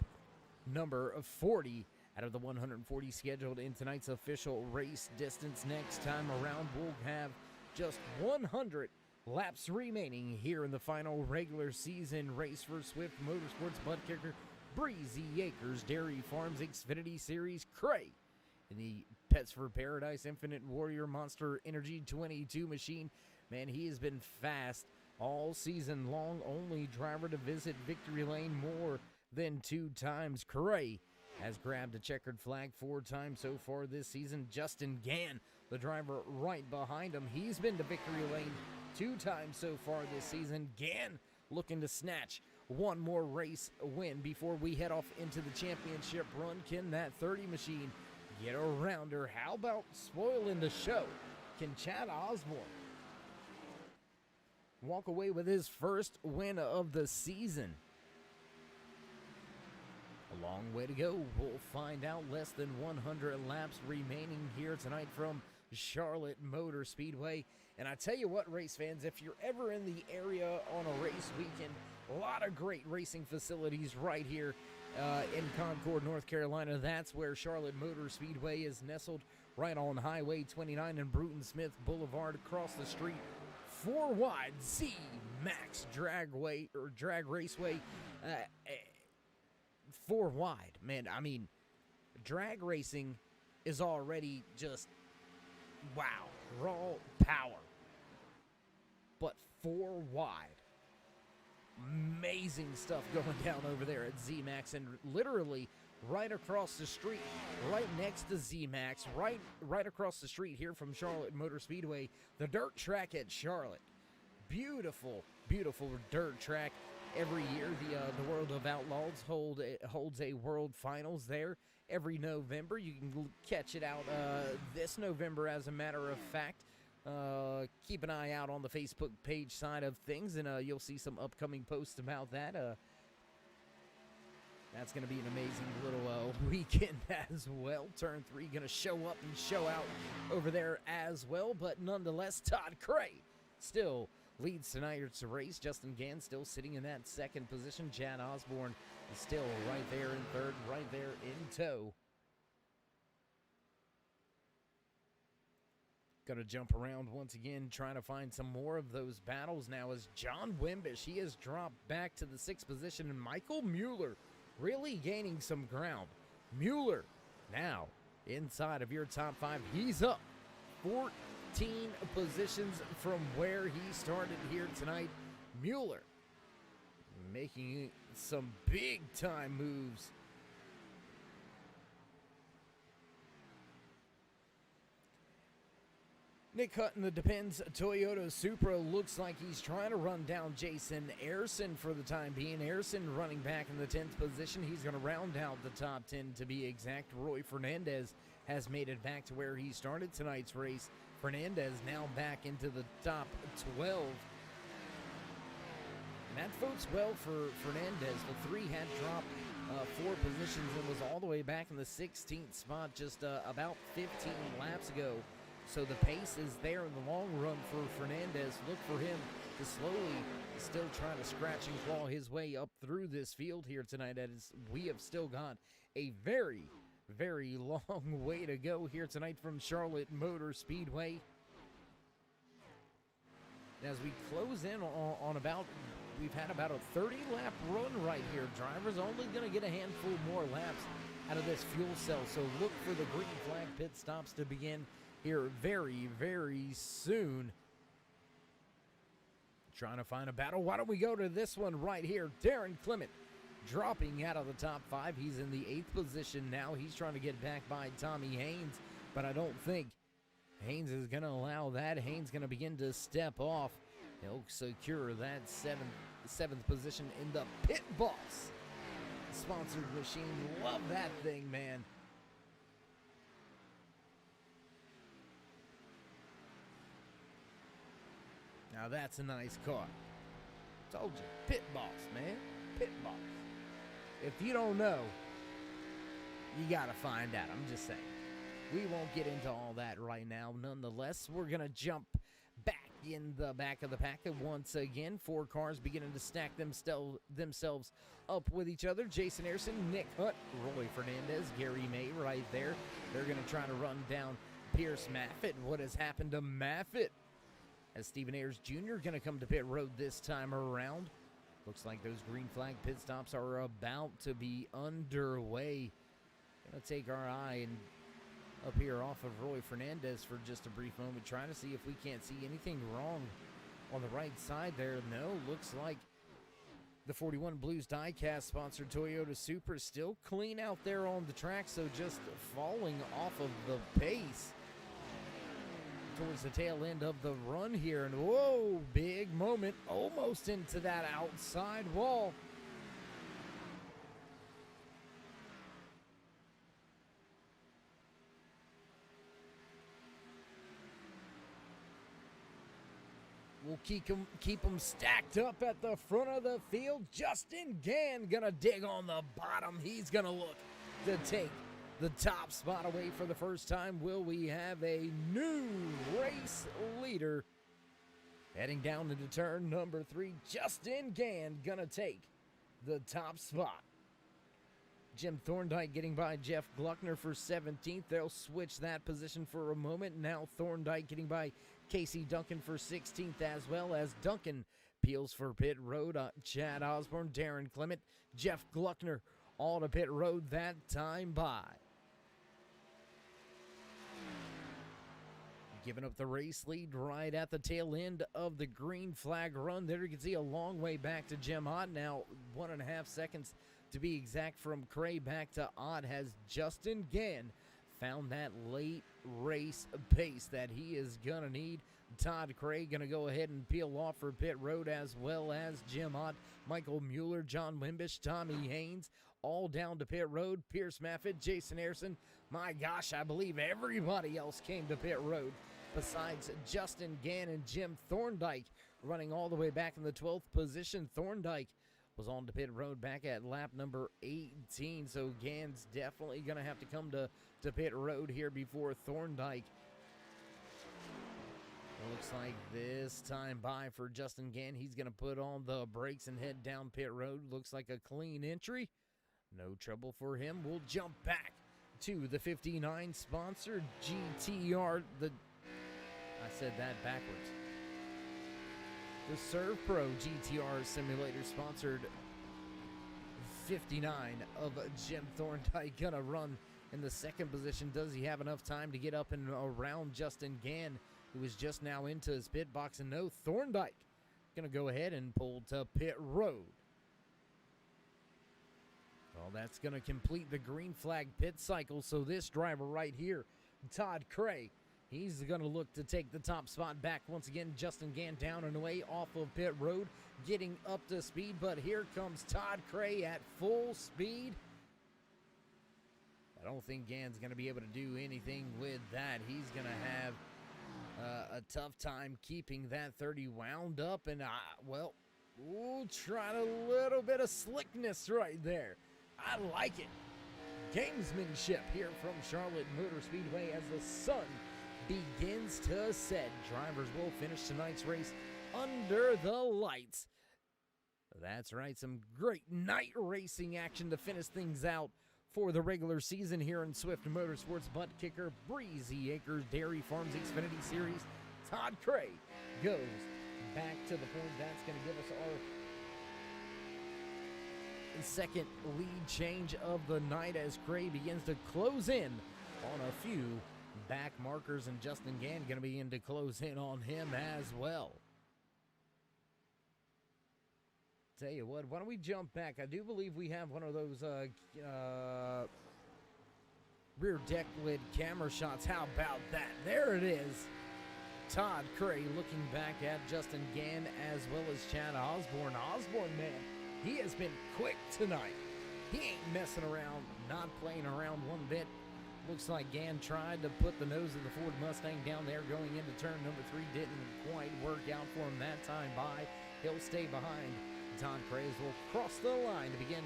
[SPEAKER 3] number 40 out of the 140 scheduled in tonight's official race distance. Next time around, we'll have just 100 laps remaining here in the final regular season race for Swift Motorsports Butt Kicker, Breezy Acres Dairy Farms Xfinity Series Cray in the Pets for Paradise Infinite Warrior Monster Energy 22 machine. Man, he has been fast all season long. Only driver to visit victory lane more than 2 times. Cray has grabbed a checkered flag 4 times so far this season. Justin Gann, the driver right behind him, he's been to victory lane 2 times so far this season. Gann looking to snatch one more race win before we head off into the championship run. Can that 30 machine get around her? How about spoiling the show? Can Chad Osborne walk away with his first win of the season? A long way to go. We'll find out. Less than 100 laps remaining here tonight from Charlotte Motor Speedway. And I tell you what, race fans, if you're ever in the area on a race weekend, a lot of great racing facilities right here in Concord, North Carolina. That's where Charlotte Motor Speedway is nestled, right on Highway 29 and Bruton Smith Boulevard. Across the street, 4 wide Z-Max Drag Raceway. 4 wide, man. I mean, drag racing is already just wow, raw power. But 4 wide, amazing stuff going down over there at Z-Max, and literally right across the street, right next to Z-Max, right across the street here from Charlotte Motor Speedway, the dirt track at Charlotte. Beautiful, beautiful dirt track. Every year, the World of Outlaws holds a World Finals there every November. You can catch it out this November, as a matter of fact. Keep an eye out on the Facebook page side of things, and you'll see some upcoming posts about that. That's going to be an amazing little weekend as well. Turn 3 going to show up and show out over there as well. But nonetheless, Todd Cray still leads tonight's race. Justin Gann still sitting in that 2nd position. Chad Osborne is still right there in 3rd, right there in tow. Going to jump around once again, trying to find some more of those battles now as John Wimbish, he has dropped back to the 6th position, and Michael Mueller really gaining some ground. Mueller now inside of your top 5. He's up 14 positions from where he started here tonight. Mueller making some big time moves. Nick Hutton, the Depends Toyota Supra, looks like he's trying to run down Jason Ayrson for the time being. Ayrson running back in the 10th position. He's going to round out the top 10 to be exact. Roy Fernandez has made it back to where he started tonight's race. Fernandez now back into the top 12. And that votes well for Fernandez. The 3 had dropped 4 positions and was all the way back in the 16th spot just about 15 laps ago. So the pace is there in the long run for Fernandez. Look for him to slowly still try to scratch and claw his way up through this field here tonight, as we have still got a very, very long way to go here tonight from Charlotte Motor Speedway. As we close in on about, we've had about a 30-lap run right here. Drivers only going to get a handful more laps out of this fuel cell, so look for the green flag pit stops to begin here very, very soon. Trying to find a battle. Why don't we go to this one right here? Darren Clement dropping out of the top 5. He's in the 8th position now. He's trying to get back by Tommy Haynes, but I don't think Haynes is going to allow that. Haynes going to begin to step off. He'll secure that 7th position in the Pit Boss sponsored machine. Love that thing, man. Now that's a nice car. Told you, Pit Boss, man. Pit Boss. If you don't know, you gotta find out. I'm just saying. We won't get into all that right now. Nonetheless, we're gonna jump back in the back of the pack once again. 4 cars beginning to stack themselves up with each other. Jason Harrison, Nick Hutt, Roy Fernandez, Gary May right there. They're gonna try to run down Pierce Maffitt. What has happened to Maffitt? As Stephen Ayers Jr. going to come to pit road this time around. Looks like those green flag pit stops are about to be underway. Going to take our eye and up here off of Roy Fernandez for just a brief moment, trying to see if we can't see anything wrong on the right side there. No, looks like the 41 Blues diecast sponsored Toyota Supra still clean out there on the track, so just falling off of the pace towards the tail end of the run here. And whoa, big moment, almost into that outside wall. We'll keep them stacked up at the front of the field. Justin Gann gonna dig on the bottom. He's gonna look to take the top spot away for the first time. Will we have a new race leader heading down into turn number 3? Justin Gann gonna take the top spot. Jim Thorndike getting by Jeff Gluckner for 17th. They'll switch that position for a moment. Now Thorndike getting by Casey Duncan for 16th, as well as Duncan peels for pit road. Chad Osborne, Darren Clement, Jeff Gluckner all to pit road that time by. Giving up the race lead right at the tail end of the green flag run. There you can see a long way back to Jim Ott. Now 1.5 seconds to be exact from Cray back to Ott. Has Justin Gann found that late race pace that he is going to need? Todd Cray going to go ahead and peel off for pit road, as well as Jim Ott, Michael Mueller, John Wimbish, Tommy Haynes, all down to pit road. Pierce Maffitt, Jason Harrison. My gosh, I believe everybody else came to pit road besides Justin Gann and Jim Thorndike running all the way back in the 12th position. Thorndike was on to pit road back at lap number 18, so Gann's definitely going to have to come to pit road here before Thorndike. It looks like this time by for Justin Gann, he's going to put on the brakes and head down pit road. Looks like a clean entry. No trouble for him. We'll jump back to the 59 sponsored GTR. I said that backwards. The Serve Pro GTR Simulator sponsored 59 of Jim Thorndike gonna run in the 2nd position. Does he have enough time to get up and around Justin Gann, who is just now into his pit box? And no, Thorndike gonna go ahead and pull to pit road. Well, that's gonna complete the green flag pit cycle. So this driver right here, Todd Cray, he's going to look to take the top spot back once again. Justin Gann down and away off of pit road, getting up to speed. But here comes Todd Cray at full speed. I don't think Gann's going to be able to do anything with that. He's going to have a tough time keeping that 30 wound up. And, well, we'll try a little bit of slickness right there. I like it. Gamesmanship here from Charlotte Motor Speedway as the sun begins to set. Drivers will finish tonight's race under the lights. That's right, some great night racing action to finish things out for the regular season here in Swift Motorsports Butt Kicker Breezy Acres Dairy Farms Xfinity Series. Todd Cray goes back to the point. That's going to give us our second lead change of the night as Cray begins to close in on a few back markers, and Justin Gann going to be in to close in on him as well. Tell you what, why don't we jump back? I do believe we have one of those rear deck lid camera shots. How about that? There it is. Todd Cray looking back at Justin Gann as well as Chad Osborne. Osborne, man, he has been quick tonight. He ain't messing around, not playing around one bit. Looks like Gann tried to put the nose of the Ford Mustang down there going into turn number 3. Didn't quite work out for him that time by. He'll stay behind. Todd Cray will cross the line to begin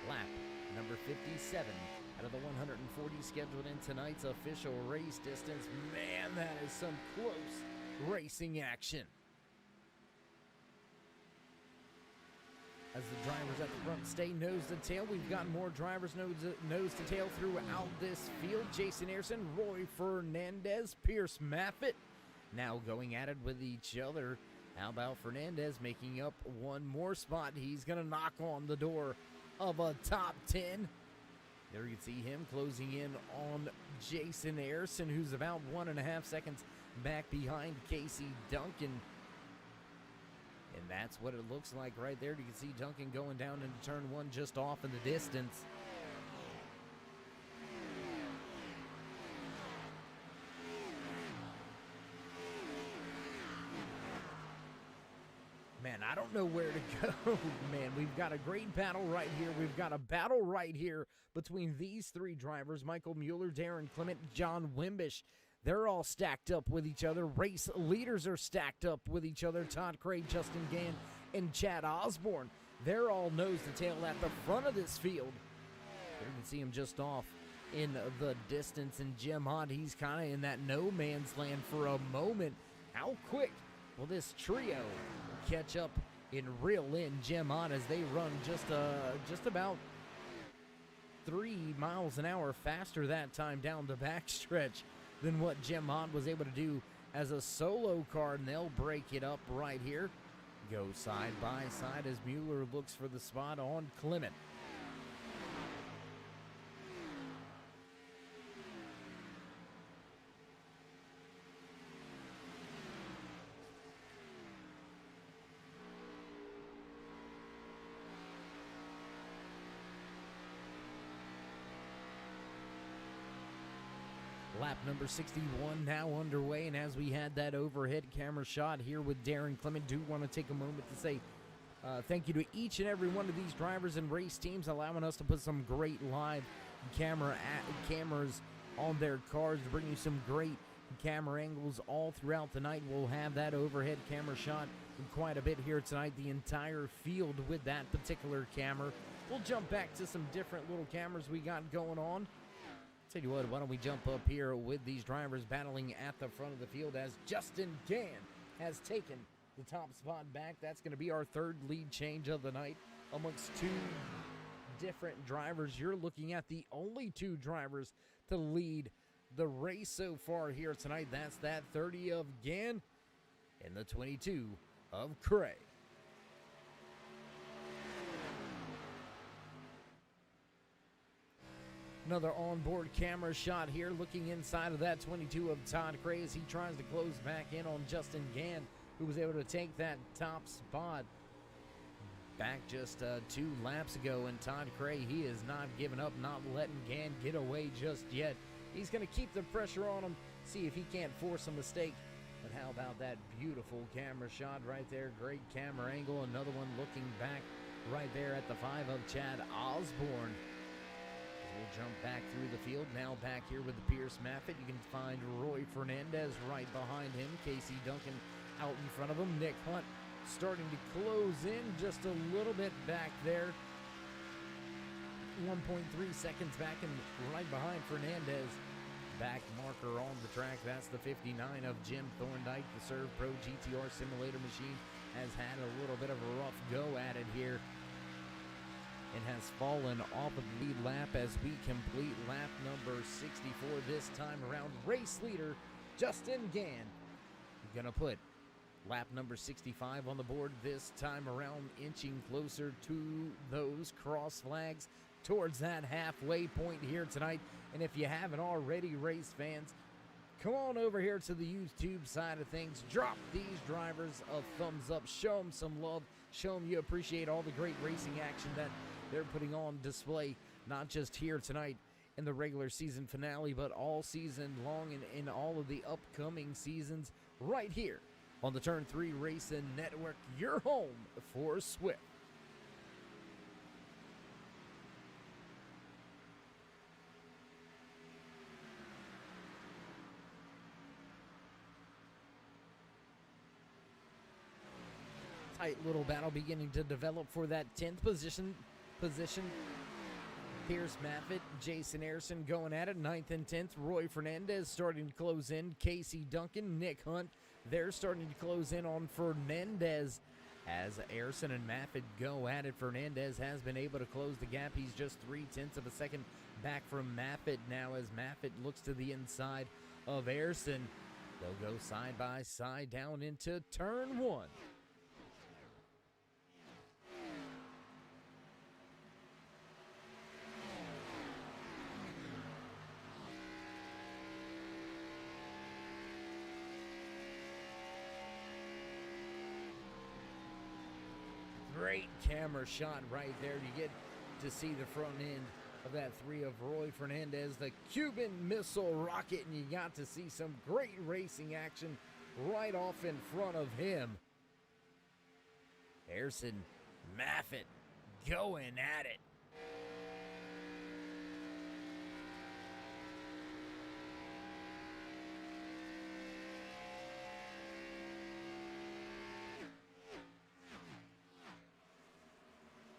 [SPEAKER 3] lap number 57 out of the 140 scheduled in tonight's official race distance. Man, that is some close racing action. As the drivers at the front stay nose to tail, we've got more drivers nose to tail throughout this field. Jason Ayerson, Roy Fernandez, Pierce Maffitt now going at it with each other. How about Fernandez making up one more spot? He's going to knock on the door of a top 10. There you can see him closing in on Jason Ayerson, who's about 1.5 seconds back behind Casey Duncan. And that's what it looks like right there. You can see Duncan going down into turn 1 just off in the distance. Man, I don't know where to go. Man, we've got a great battle right here. We've got a battle right here between these three drivers. Michael Mueller, Darren Clement, John Wimbish. They're all stacked up with each other. Race leaders are stacked up with each other. Todd Cray, Justin Gann, and Chad Osborne. They're all nose to tail at the front of this field. There you can see him just off in the distance. And Jim Hunt, he's kind of in that no man's land for a moment. How quick will this trio catch up and reel in Jim Hunt as they run just about 3 miles an hour faster that time down the backstretch than what Jim Hunt was able to do as a solo car, and they'll break it up right here. Go side by side as Mueller looks for the spot on Clement. Lap number 61 now underway, and as we had that overhead camera shot here with Darren Clement, do want to take a moment to say thank you to each and every one of these drivers and race teams allowing us to put some great live cameras on their cars to bring you some great camera angles all throughout the night. We'll have that overhead camera shot quite a bit here tonight, the entire field with that particular camera. We'll jump back to some different little cameras we got going on. Tell you what, why don't we jump up here with these drivers battling at the front of the field as Justin Gann has taken the top spot back. That's going to be our third lead change of the night amongst two different drivers. You're looking at the only two drivers to lead the race so far here tonight. That's that 30 of Gann and the 22 of Cray. Another onboard camera shot here looking inside of that 22 of Todd Cray as he tries to close back in on Justin Gann, who was able to take that top spot back just 2 laps ago. And Todd Cray, he is not giving up, not letting Gann get away just yet. He's going to keep the pressure on him, see if he can't force a mistake. But how about that beautiful camera shot right there? Great camera angle. Another one looking back right there at the 5 of Chad Osborne. We'll jump back through the field. Now back here with the Pierce Maffitt. You can find Roy Fernandez right behind him. Casey Duncan out in front of him. Nick Hunt starting to close in just a little bit back there. 1.3 seconds back and right behind Fernandez. back marker on the track. That's the 59 of Jim Thorndike. The Serve Pro GTR simulator machine has had a little bit of a rough go at it here and has fallen off of the lead lap as we complete lap number 64 this time around. Race leader Justin Gann gonna put lap number 65 on the board this time around, inching closer to those cross flags towards that halfway point here tonight. And if you haven't already, race fans, come on over here to the YouTube side of things. Drop these drivers a thumbs up. Show them some love. Show them you appreciate all the great racing action that they're putting on display, not just here tonight in the regular season finale, but all season long and in all of the upcoming seasons right here on the Turn 3 Racing Network, your home for Swift. Tight little battle beginning to develop for that 10th position. Pierce Maffitt, Jason Harrison going at it, 9th and 10th. Roy Fernandez starting to close in. Casey Duncan, Nick Hunt, they're starting to close in on Fernandez as Harrison and Maffitt go at it. Fernandez has been able to close the gap. He's just 0.3 of a second back from Maffitt now as Maffitt looks to the inside of Harrison. They'll go side by side down into turn 1. Great camera shot right there. You get to see the front end of that 3 of Roy Fernandez, the Cuban Missile Rocket, and you got to see some great racing action right off in front of him. Harrison Maffitt going at it.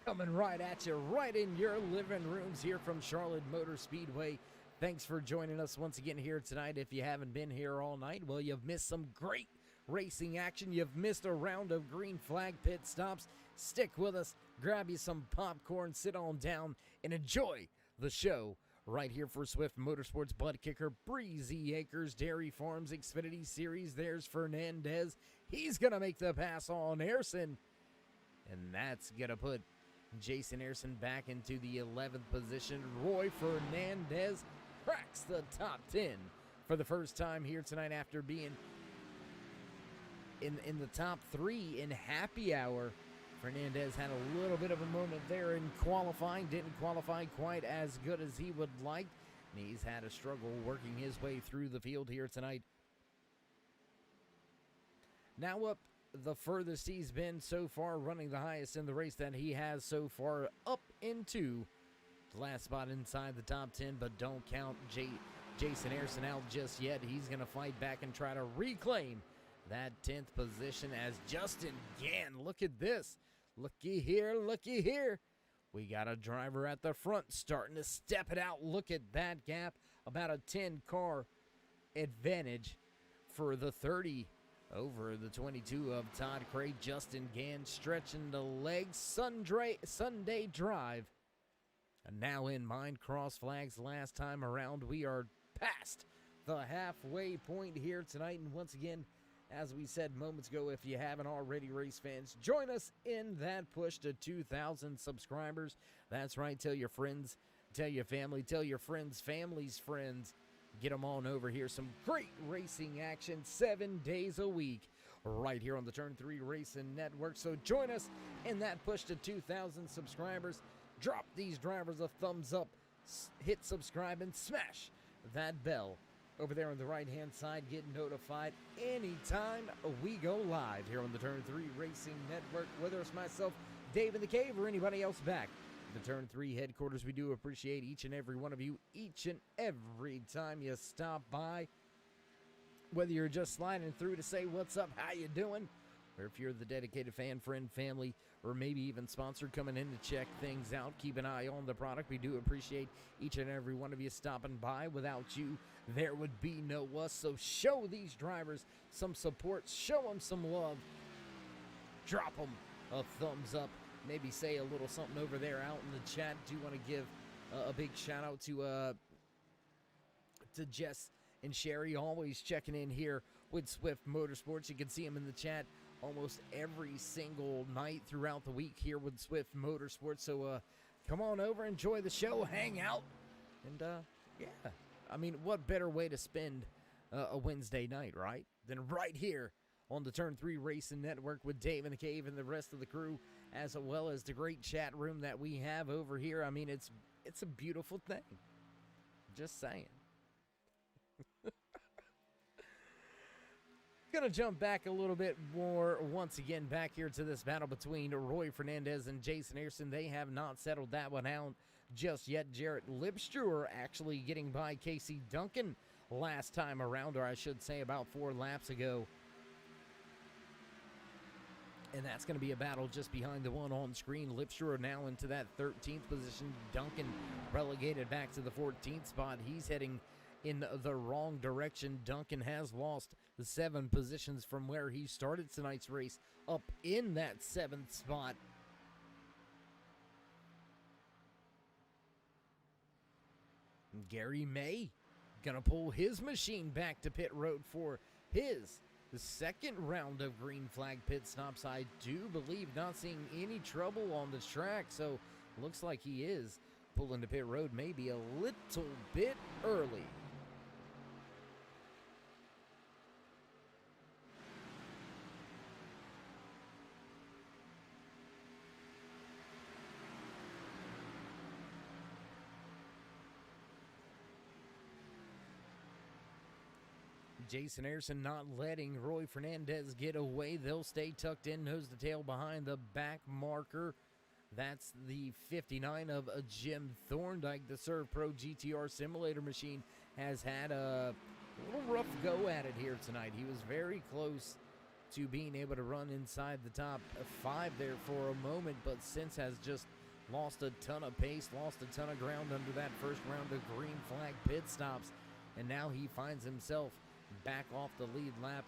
[SPEAKER 3] Coming right at you, right in your living rooms here from Charlotte Motor Speedway. Thanks for joining us once again here tonight. If you haven't been here all night, well, you've missed some great racing action. You've missed a round of green flag pit stops. Stick with us, grab you some popcorn, sit on down, and enjoy the show right here for Swift Motorsports Butt Kicker, Breezy Acres Dairy Farms Xfinity Series. There's Fernandez. He's going to make the pass on Harrison, and that's going to put Jason Harrison back into the 11th position. Roy Fernandez cracks the top 10 for the first time here tonight after being in the top 3 in happy hour. Fernandez had a little bit of a moment there in qualifying. Didn't qualify quite as good as he would like. And he's had a struggle working his way through the field here tonight. Now up the furthest he's been so far, running the highest in the race that he has so far, up into the last spot inside the top 10, but don't count Jason Harrison out just yet. He's going to fight back and try to reclaim that 10th position as Justin Gann. Look at this. Looky here, looky here. We got a driver at the front starting to step it out. Look at that gap. About a 10-car advantage for the 30 over the 22 of Todd Craig. Justin Gann stretching the legs. Sunday drive. And now in mind, cross flags last time around. We are past the halfway point here tonight. And once again, as we said moments ago, if you haven't already, race fans, join us in that push to 2,000 subscribers. That's right. Tell your friends, tell your family, tell your friends' families' friends. Get them on over here. Some great racing action 7 days a week right here on the Turn 3 Racing Network. So join us in that push to 2,000 subscribers. Drop these drivers a thumbs up. Hit subscribe and smash that bell over there on the right-hand side. Get notified anytime we go live here on the Turn 3 Racing Network. Whether it's myself, Dave in the Cave, or anybody else back the Turn 3 headquarters, we do appreciate each and every one of you each and every time you stop by. Whether you're just sliding through to say what's up, how you doing, or if you're the dedicated fan, friend, family, or maybe even sponsor coming in to check things out, keep an eye on the product. We do appreciate each and every one of you stopping by. Without you, there would be no us. So show these drivers some support, show them some love, drop them a thumbs up, maybe say a little something over there out in the chat. Do want to give a big shout out to Jess and Sherry, always checking in here with Swift Motorsports. You can see them in the chat almost every single night throughout the week here with Swift Motorsports. So come on over, enjoy the show, hang out, and yeah, I mean, what better way to spend a Wednesday night, right, than right here on the Turn 3 Racing Network with Dave in the Cave and the rest of the crew, as well as the great chat room that we have over here. I mean, it's a beautiful thing. Just saying. Gonna jump back a little bit more once again back here to this battle between Roy Fernandez and Jason Ayrton. They have not settled that one out just yet. Jarrett Lipstruer actually getting by Casey Duncan last time around, or I should say about 4 laps ago. And that's going to be a battle just behind the one on screen. Lipstruer now into that 13th position. Duncan relegated back to the 14th spot. He's heading in the wrong direction. Duncan has lost the 7 positions from where he started tonight's race, up in that 7th spot. Gary May gonna pull his machine back to pit road for the second round of green flag pit stops. I do believe not seeing any trouble on the track, so looks like he is pulling to pit road maybe a little bit early. Jason Ayrton not letting Roy Fernandez get away. They'll stay tucked in, nose to tail behind the back marker. That's the 59 of Jim Thorndike. The Serve Pro GTR simulator machine has had a little rough go at it here tonight. He was very close to being able to run inside the top 5 there for a moment, but since has just lost a ton of pace, lost a ton of ground under that first round of green flag pit stops, and now he finds himself back off the lead lap,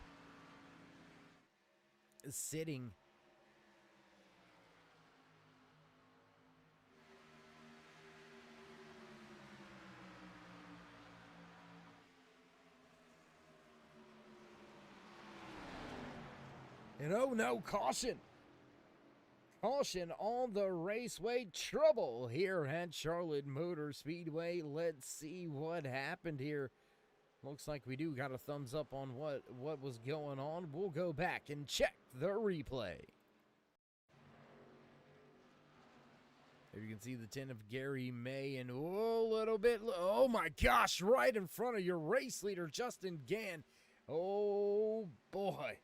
[SPEAKER 3] sitting and oh no, caution on the raceway. Trouble here at Charlotte Motor Speedway. Let's see what happened here. Looks like we do got a thumbs up on what was going on. We'll go back and check the replay. There you can see the 10 of Gary May, and a little bit, oh my gosh, right in front of your race leader, Justin Gann. Oh boy.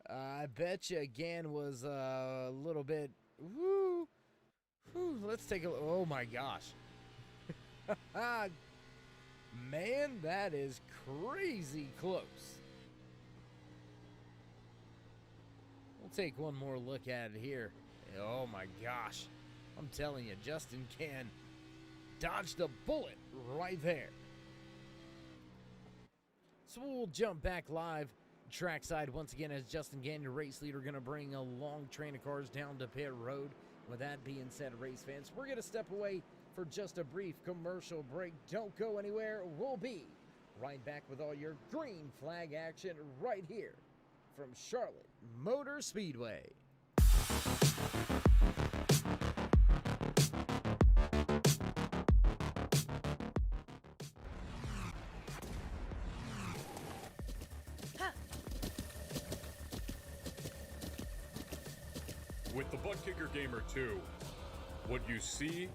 [SPEAKER 3] I bet you Gann was a little bit, let's take a look. Oh my gosh. Man, that is crazy close. We'll take one more look at it here. Oh my gosh. I'm telling you, Justin Gann dodged a bullet right there. So we'll jump back live trackside once again as Justin Gann, your race leader, going to bring a long train of cars down to pit road. With that being said, race fans, we're going to step away for just a brief commercial break. Don't go anywhere. We'll be right back with all your green flag action right here from Charlotte Motor Speedway.
[SPEAKER 1] With the Butt Kicker Gamer 2, what you see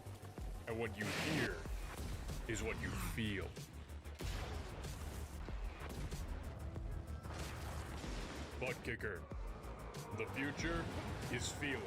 [SPEAKER 1] and what you hear is what you feel. Butt Kicker. The future is feeling.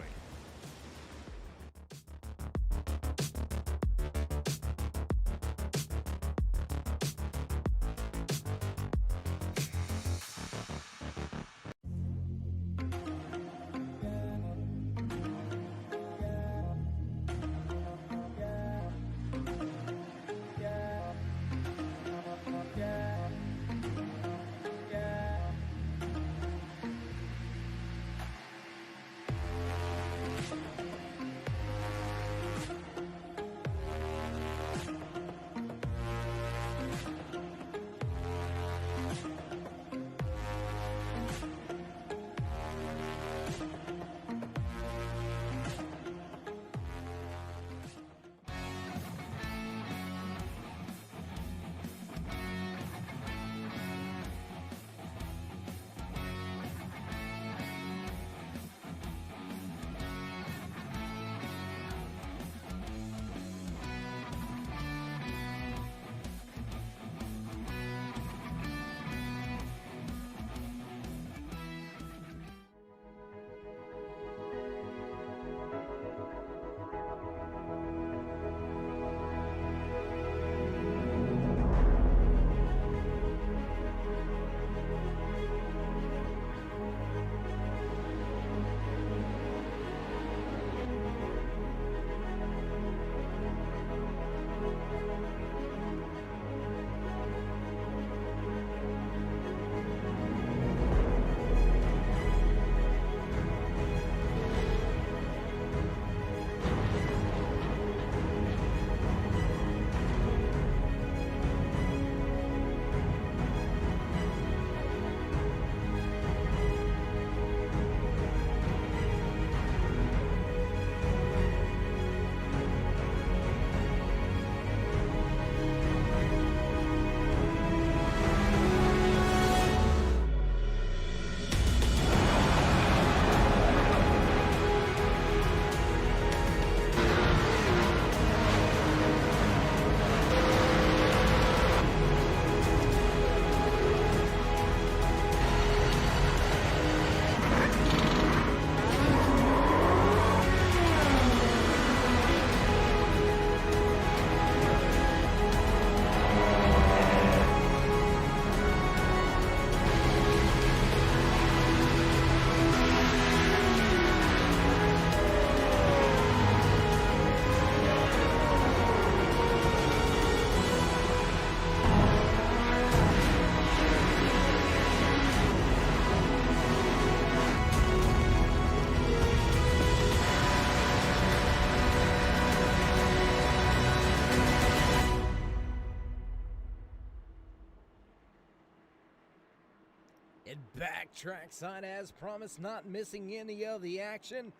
[SPEAKER 3] headed back trackside as promised, not missing any of the action.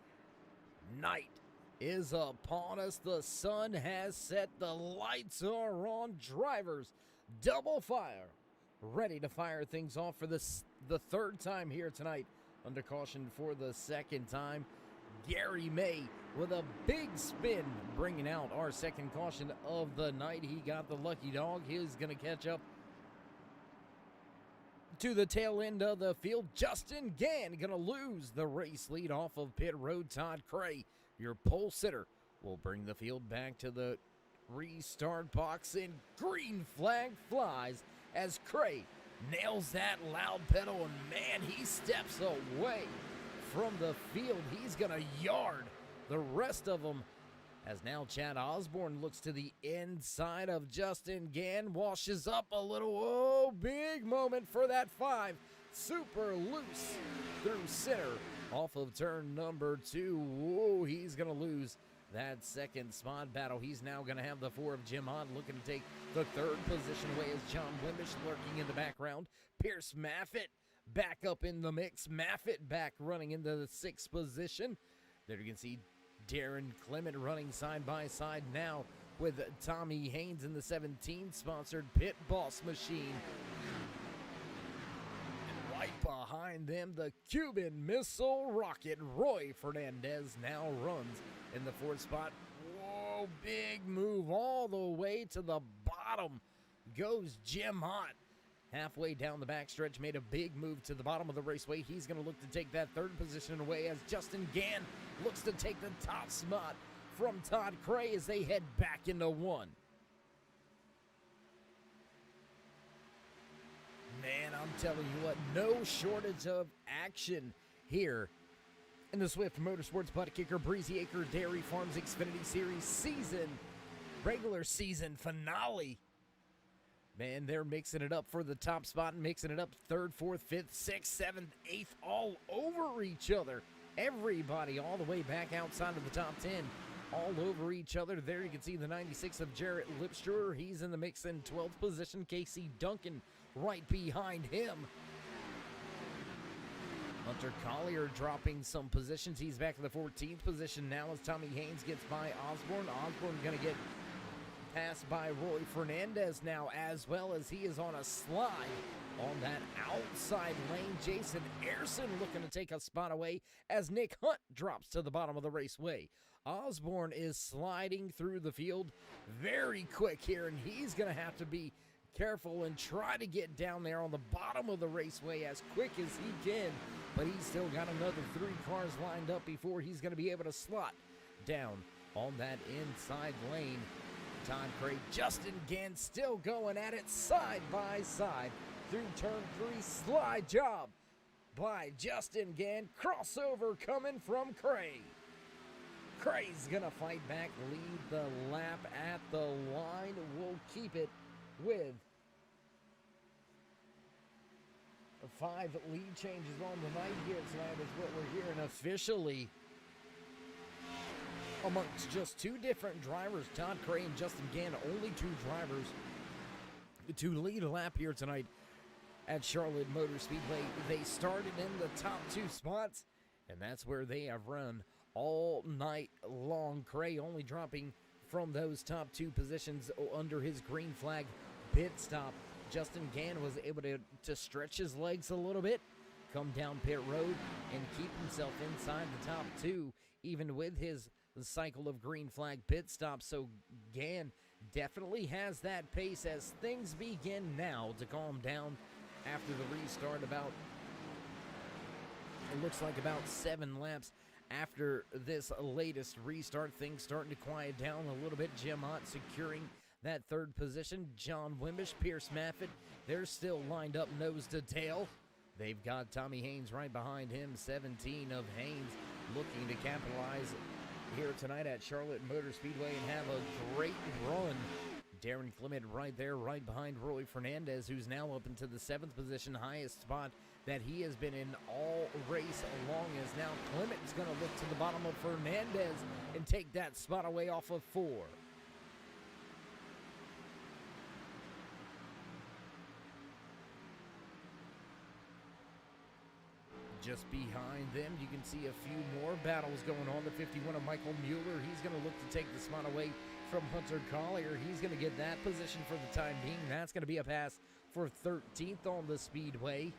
[SPEAKER 3] Night is upon us. The sun has set. The lights are on. Drivers, double fire. Ready to fire things off for the third time here tonight. Under caution for the second time. Gary May with a big spin, bringing out our second caution of the night. He got the lucky dog. He's going to catch up to the tail end of the field. Justin Gann going to lose the race lead off of pit road. Todd Cray, your pole sitter, will bring the field back to the restart box, and green flag flies as Cray nails that loud pedal, and man, he steps away from the field. He's going to yard the rest of them as now Chad Osborne looks to the inside of Justin Gann, washes up a little. Oh, big moment for that 5. Super loose through center off of turn number 2. Whoa, he's going to lose that second spot battle. He's now going to have the 4 of Jim Hunt looking to take the 3rd position away as John Wimbish lurking in the background. Pierce Maffitt back up in the mix. Maffitt back running into the 6th position. There you can see Darren Clement running side by side now with Tommy Haynes in the 17 sponsored Pit Boss machine. And right behind them, the Cuban Missile Rocket Roy Fernandez now runs in the 4th spot. Whoa, big move all the way to the bottom goes Jim Hunt. Halfway down the backstretch, made a big move to the bottom of the raceway. He's going to look to take that 3rd position away as Justin Gann looks to take the top spot from Todd Cray as they head back into 1. Man, I'm telling you what, no shortage of action here in the Swift Motorsports BUTTKICKER Breezy Acre Dairy Farms Xfinity Series regular season finale. Man, they're mixing it up for the top spot and mixing it up 3rd, 4th, 5th, 6th, 7th, 8th, all over each other. Everybody all the way back outside of the top 10, all over each other. There you can see the 96 of Jarrett Lipstruer. He's in the mix in 12th position. Casey Duncan right behind him. Hunter Collier dropping some positions. He's back in the 14th position now as Tommy Haynes gets by Osborne. Osborne going to get passed by Roy Fernandez now, as well as he is on a slide on that outside lane. Jason Ayrson looking to take a spot away as Nick Hunt drops to the bottom of the raceway. Osborne is sliding through the field very quick here, and he's going to have to be careful and try to get down there on the bottom of the raceway as quick as he can, but he's still got another 3 cars lined up before he's going to be able to slot down on that inside lane. Todd Cray, Justin Gann still going at it side by side through turn 3. Slide job by Justin Gann. Crossover coming from Cray. Cray's gonna fight back, lead the lap at the line. We'll keep it with 5 lead changes on the night here tonight is what we're hearing officially. Amongst just 2 different drivers, Todd Cray and Justin Gann, only 2 drivers to lead a lap here tonight at Charlotte Motor Speedway. They started in the top 2 spots, and that's where they have run all night long. Cray only dropping from those top 2 positions under his green flag pit stop. Justin Gann was able to stretch his legs a little bit, come down pit road, and keep himself inside the top 2, even with his cycle of green flag pit stops. So Gann definitely has that pace as things begin now to calm down after the restart. It looks like about 7 laps after this latest restart, things starting to quiet down a little bit. Jim Ott securing that 3rd position. John Wimbish, Pierce Maffitt, they're still lined up nose to tail. They've got Tommy Haynes right behind him. 17 of Haynes looking to capitalize here tonight at Charlotte Motor Speedway and have a great run. Darren Clement right there, right behind Roy Fernandez, who's now up into the 7th position, highest spot that he has been in all race long, as now Clement's going to look to the bottom of Fernandez and take that spot away off of 4. just behind them, you can see a few more battles going on. The 51 of Michael Mueller, he's going to look to take the spot away from Hunter Collier. He's going to get that position for the time being. That's going to be a pass for 13th on the speedway.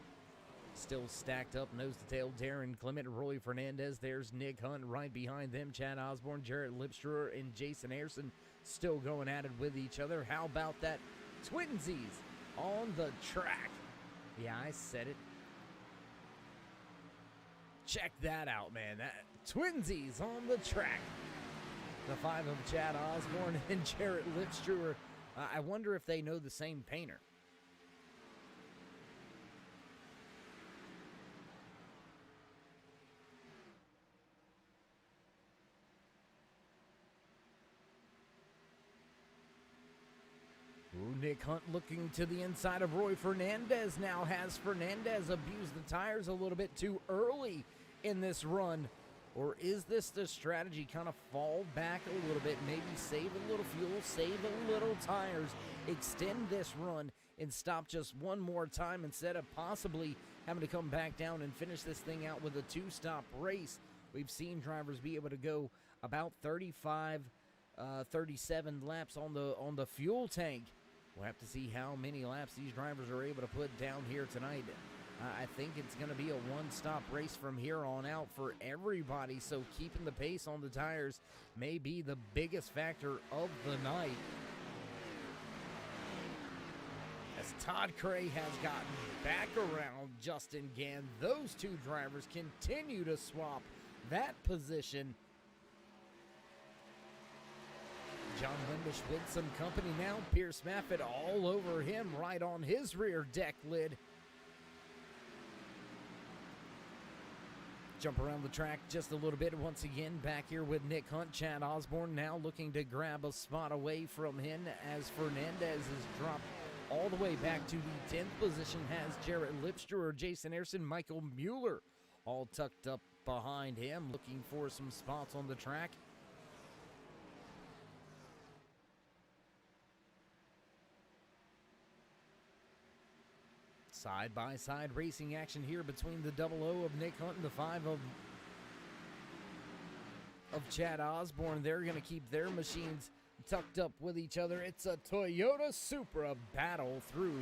[SPEAKER 3] Still stacked up nose to tail, Darren Clement, Roy Fernandez. There's Nick Hunt right behind them. Chad Osborne, Jarrett Lipstruer, and Jason Ayerson still going at it with each other. How about that twinsies on the track? Yeah, I said it. Check that out, man. That twinsies on the track. The 5 of Chad Osborne and Jarrett Lipstruer. I wonder if they know the same painter. Ooh, Nick Hunt looking to the inside of Roy Fernandez now. Has Fernandez abused the tires a little bit too early in this run? Or is this the strategy? Kind of fall back a little bit, maybe save a little fuel, save a little tires, extend this run, and stop just one more time instead of possibly having to come back down and finish this thing out with a two-stop race. We've seen drivers be able to go about 35, 37 laps on the fuel tank. We'll have to see how many laps these drivers are able to put down here tonight. I think it's going to be a one-stop race from here on out for everybody, so keeping the pace on the tires may be the biggest factor of the night. As Todd Cray has gotten back around Justin Gann, those two drivers continue to swap that position. John Wimbish with some company now. Pierce Maffitt all over him, right on his rear deck lid. Jump around the track just a little bit once again. Back here with Nick Hunt. Chad Osborne now looking to grab a spot away from him as Fernandez is dropped all the way back to the 10th position. Has Jarrett Lipstruer, Jason Ayerson, Michael Mueller all tucked up behind him, looking for some spots on the track. Side-by-side racing action here between the 00 of Nick Hunt and the 5 of Chad Osborne. They're going to keep their machines tucked up with each other. It's a Toyota Supra battle through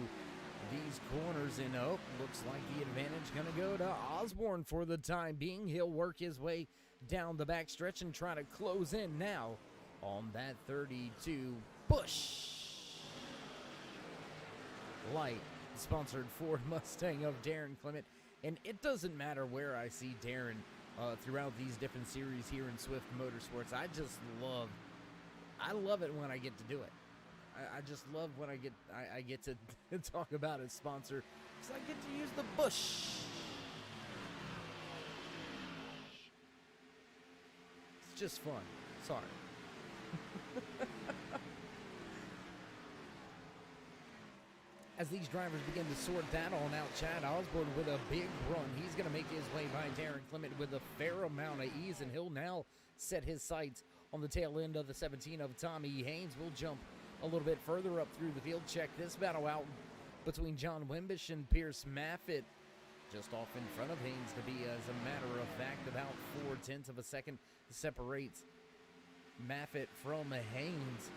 [SPEAKER 3] these corners, and looks like the advantage going to go to Osborne for the time being. He'll work his way down the back stretch and try to close in now on that 32 Busch Light sponsored Ford Mustang of Darren Clement. And it doesn't matter where I see Darren throughout these different series here in Swift Motorsports. I love it when I get to do it. I just love when I get to talk about his sponsor, because I get to use the Busch. It's just fun. Sorry. As these drivers begin to sort that on out, Chad Osborne with a big run. He's going to make his way by Darren Clement with a fair amount of ease, and he'll now set his sights on the tail end of the 17 of Tommy Haynes. We'll jump a little bit further up through the field. Check this battle out between John Wimbish and Pierce Maffitt. Just off in front of Haynes to be, as a matter of fact, about 0.4 of a second separates Maffitt from Haynes.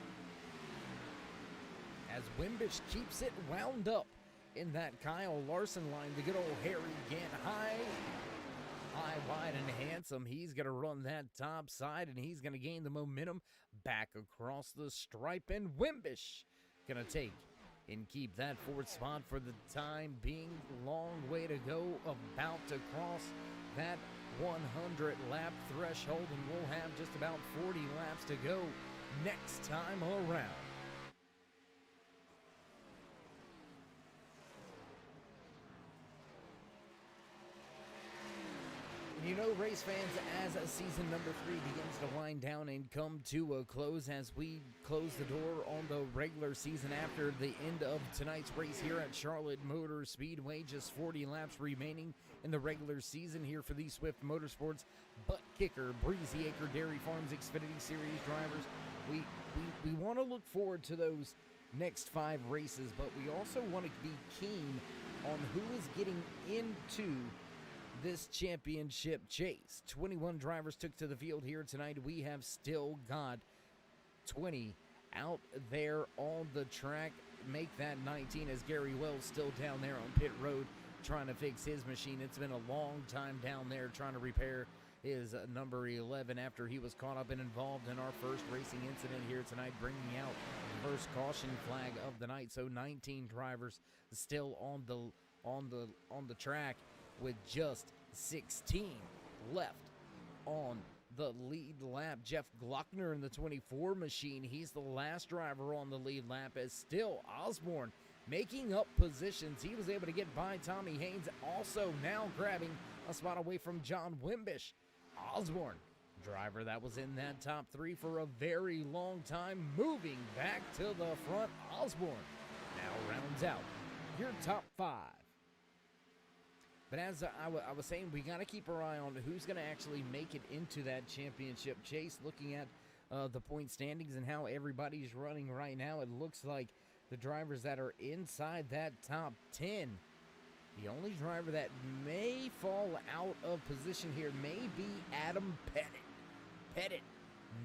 [SPEAKER 3] As Wimbish keeps it wound up in that Kyle Larson line, the good old Harry Gann, high, wide, and handsome. He's going to run that top side, and he's going to gain the momentum back across the stripe, and Wimbish going to take and keep that fourth spot for the time being. Long way to go, about to cross that 100 lap threshold, and we'll have just about 40 laps to go next time around. You know, race fans, as season number 3 begins to wind down and come to a close, as we close the door on the regular season after the end of tonight's race here at Charlotte Motor Speedway, just 40 laps remaining in the regular season here for the Swift Motorsports Butt Kicker Breezy Acre Dairy Farms Xfinity Series drivers. We want to look forward to those next 5 races, but we also want to be keen on who is getting into this championship chase. 21 drivers took to the field here tonight. We have still got 20 out there on the track. Make that 19 as Gary Wells still down there on pit road trying to fix his machine. It's been a long time down there trying to repair his number 11 after he was caught up and involved in our first racing incident here tonight, bringing out the first caution flag of the night. So 19 drivers still on the track with just 16 left on the lead lap. Jeff Glockner in the 24 machine, he's the last driver on the lead lap, as still Osborne making up positions. He was able to get by Tommy Haynes, also now grabbing a spot away from John Wimbish. Osborne, driver that was in that top 3 for a very long time, moving back to the front. Osborne now rounds out your top 5. But as I was saying, we got to keep our eye on who's going to actually make it into that championship chase. Looking at the point standings and how everybody's running right now, it looks like the drivers that are inside that top 10, the only driver that may fall out of position here may be Adam Pettit. Pettit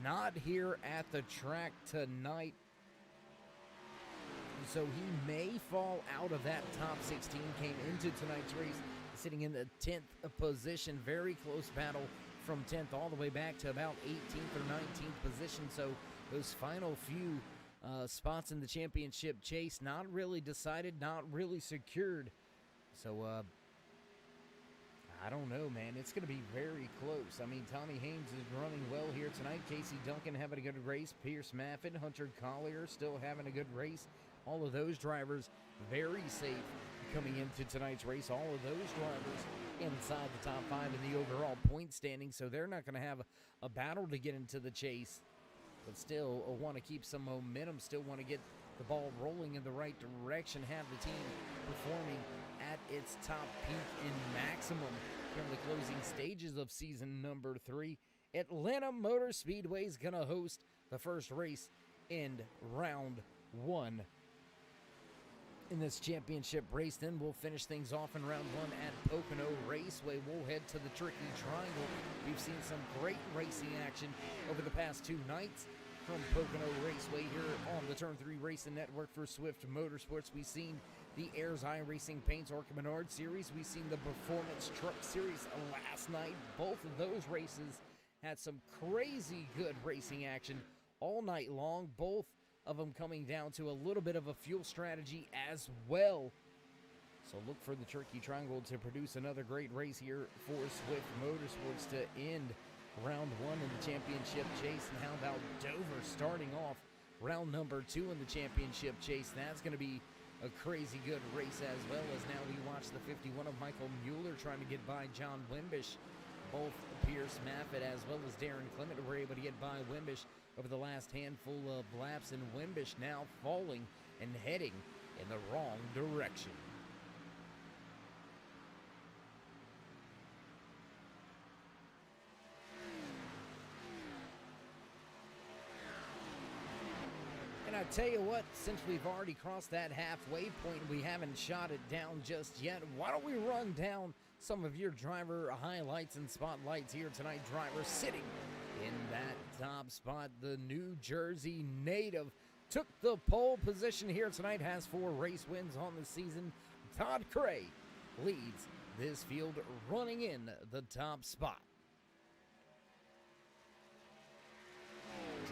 [SPEAKER 3] not here at the track tonight, so he may fall out of that top 16. Came into tonight's race sitting in the 10th position. Very close battle from 10th all the way back to about 18th or 19th position. So those final few spots in the championship chase not really decided, not really secured. So I don't know, man. It's going to be very close. I mean, Tommy Haynes is running well here tonight. Casey Duncan having a good race. Pierce Maffin, Hunter Collier still having a good race. All of those drivers very safe coming into tonight's race. All of those drivers inside the top 5 in the overall point standing, so they're not going to have a battle to get into the chase, but still want to keep some momentum, still want to get the ball rolling in the right direction, have the team performing at its top peak and maximum during the closing stages of season number 3. Atlanta Motor Speedway is going to host the first race in round 1 in this championship race. Then we'll finish things off in round 1 at Pocono Raceway. We'll head to the Tricky Triangle. We've seen some great racing action over the past 2 nights from Pocono Raceway here on the Turn 3 Racing Network for Swift Motorsports. We've seen the Ayers Eye Racing Paints Orca Menard Series. We've seen the Performance Truck Series last night. Both of those races had some crazy good racing action all night long. Both of them coming down to a little bit of a fuel strategy as well. So look for the Turkey Triangle to produce another great race here for Swift Motorsports to end round 1 in the championship chase. And how about Dover starting off round number 2 in the championship chase? That's going to be a crazy good race, as well as now we watch the 51 of Michael Mueller trying to get by John Wimbish. Both Pierce Maffett as well as Darren Clement were able to get by Wimbish over the last handful of laps, and Wimbish now falling and heading in the wrong direction. And I tell you what, since we've already crossed that halfway point, we haven't shot it down just yet. Why don't we run down some of your driver highlights and spotlights here tonight? Driver sitting in that top spot, the New Jersey native, took the pole position here tonight, has 4 race wins on the season. Todd Cray leads this field, running in the top spot.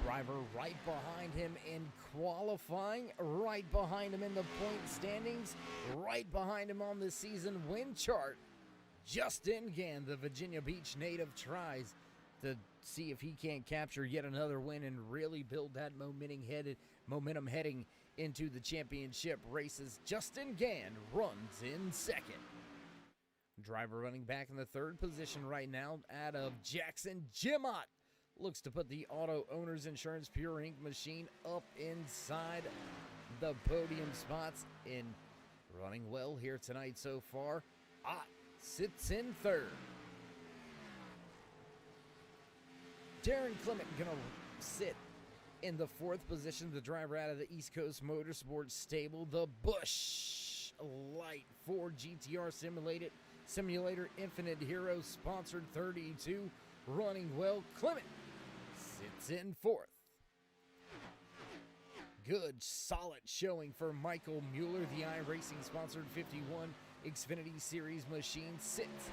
[SPEAKER 3] Driver right behind him in qualifying, right behind him in the point standings, right behind him on the season win chart. Justin Gann, the Virginia Beach native, tries to see if he can't capture yet another win and really build that momentum heading into the championship races. Justin Gann runs in second. Driver running back in the 3rd position right now out of Jackson, Jim Ott looks to put the Auto Owners Insurance Pure Ink machine up inside the podium spots. In running well here tonight so far, Ott sits in 3rd. Darren Clement gonna sit in the 4th position, the driver out of the East Coast Motorsports stable, the Busch Light Ford GTR Simulated Simulator Infinite Hero sponsored 32. Running well, Clement sits in 4th. Good, solid showing for Michael Mueller. The iRacing sponsored 51 Xfinity Series machine sits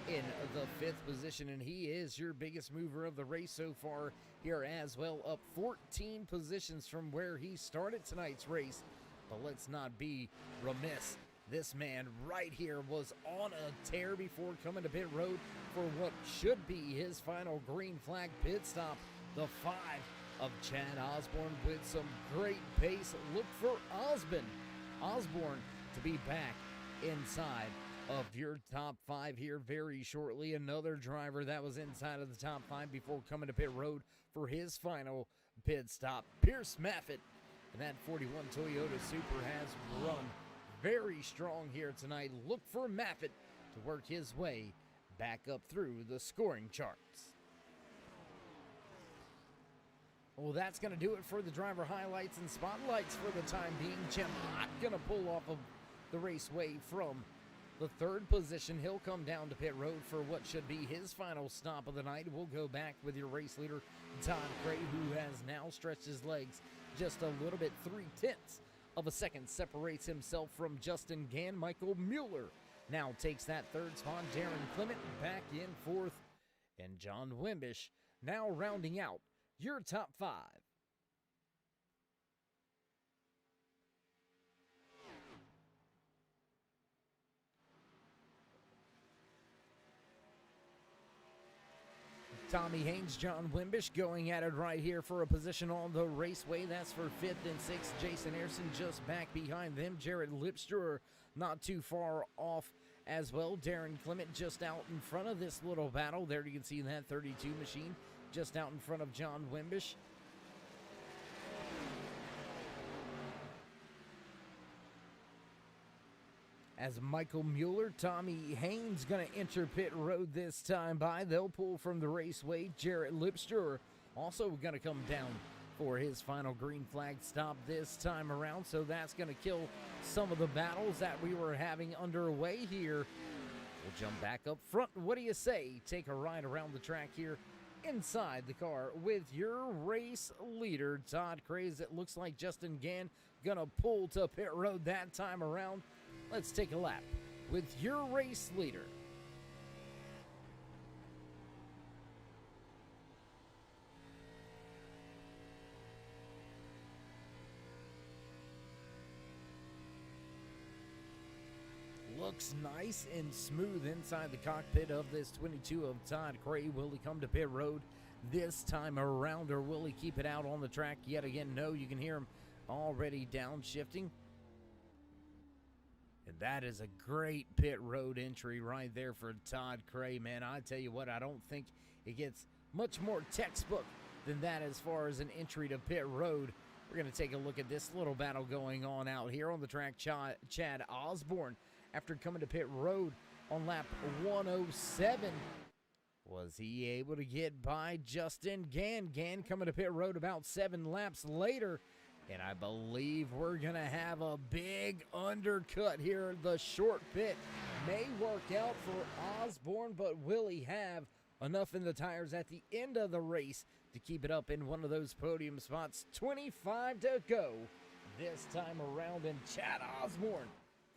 [SPEAKER 3] in the 5th position, and he is your biggest mover of the race so far here as well, up 14 positions from where he started tonight's race. But let's not be remiss. This man right here was on a tear before coming to pit road for what should be his final green flag pit stop. The 5 of Chad Osborne with some great pace. Look for Osborne to be back inside of your top 5 here very shortly. Another driver that was inside of the top 5 before coming to pit road for his final pit stop, Pierce Maffitt. And that 41 Toyota Supra has run very strong here tonight. Look for Maffitt to work his way back up through the scoring charts. Well, that's going to do it for the driver highlights and spotlights for the time being. Jim Ott going to pull off of the raceway from the 3rd position. He'll come down to pit road for what should be his final stop of the night. We'll go back with your race leader, Todd Gray, who has now stretched his legs just a little bit. 0.3 of a second separates himself from Justin Gann. Michael Mueller now takes that 3rd spot. Darren Clement back in 4th. And John Wimbish now rounding out your top 5. Tommy Haynes, John Wimbish going at it right here for a position on the raceway. That's for 5th and 6th. Jason Ayrson just back behind them. Jared Lipstruer not too far off as well. Darren Clement just out in front of this little battle. There you can see that 32 machine just out in front of John Wimbish. As Michael Mueller, Tommy Haynes going to enter pit road this time by. They'll pull from the raceway. Jarrett Lipstruer also going to come down for his final green flag stop this time around. So that's going to kill some of the battles that we were having underway here. We'll jump back up front. What do you say? Take a ride around the track here inside the car with your race leader, Todd Craze. It looks like Justin Gann going to pull to pit road that time around. Let's take a lap with your race leader. Looks nice and smooth inside the cockpit of this 22 of Todd Cray. Will he come to pit road this time around, or will he keep it out on the track yet again? No, you can hear him already downshifting. And that is a great pit road entry right there for Todd Cray, man. I tell you what, I don't think it gets much more textbook than that as far as an entry to pit road. We're going to take a look at this little battle going on out here on the track. Chad Osborne, after coming to pit road on lap 107, was he able to get by Justin Gann? Gann coming to pit road about 7 laps later. And I believe we're going to have a big undercut here. The short pit may work out for Osborne, but will he have enough in the tires at the end of the race to keep it up in one of those podium spots? 25 to go this time around, and Chad Osborne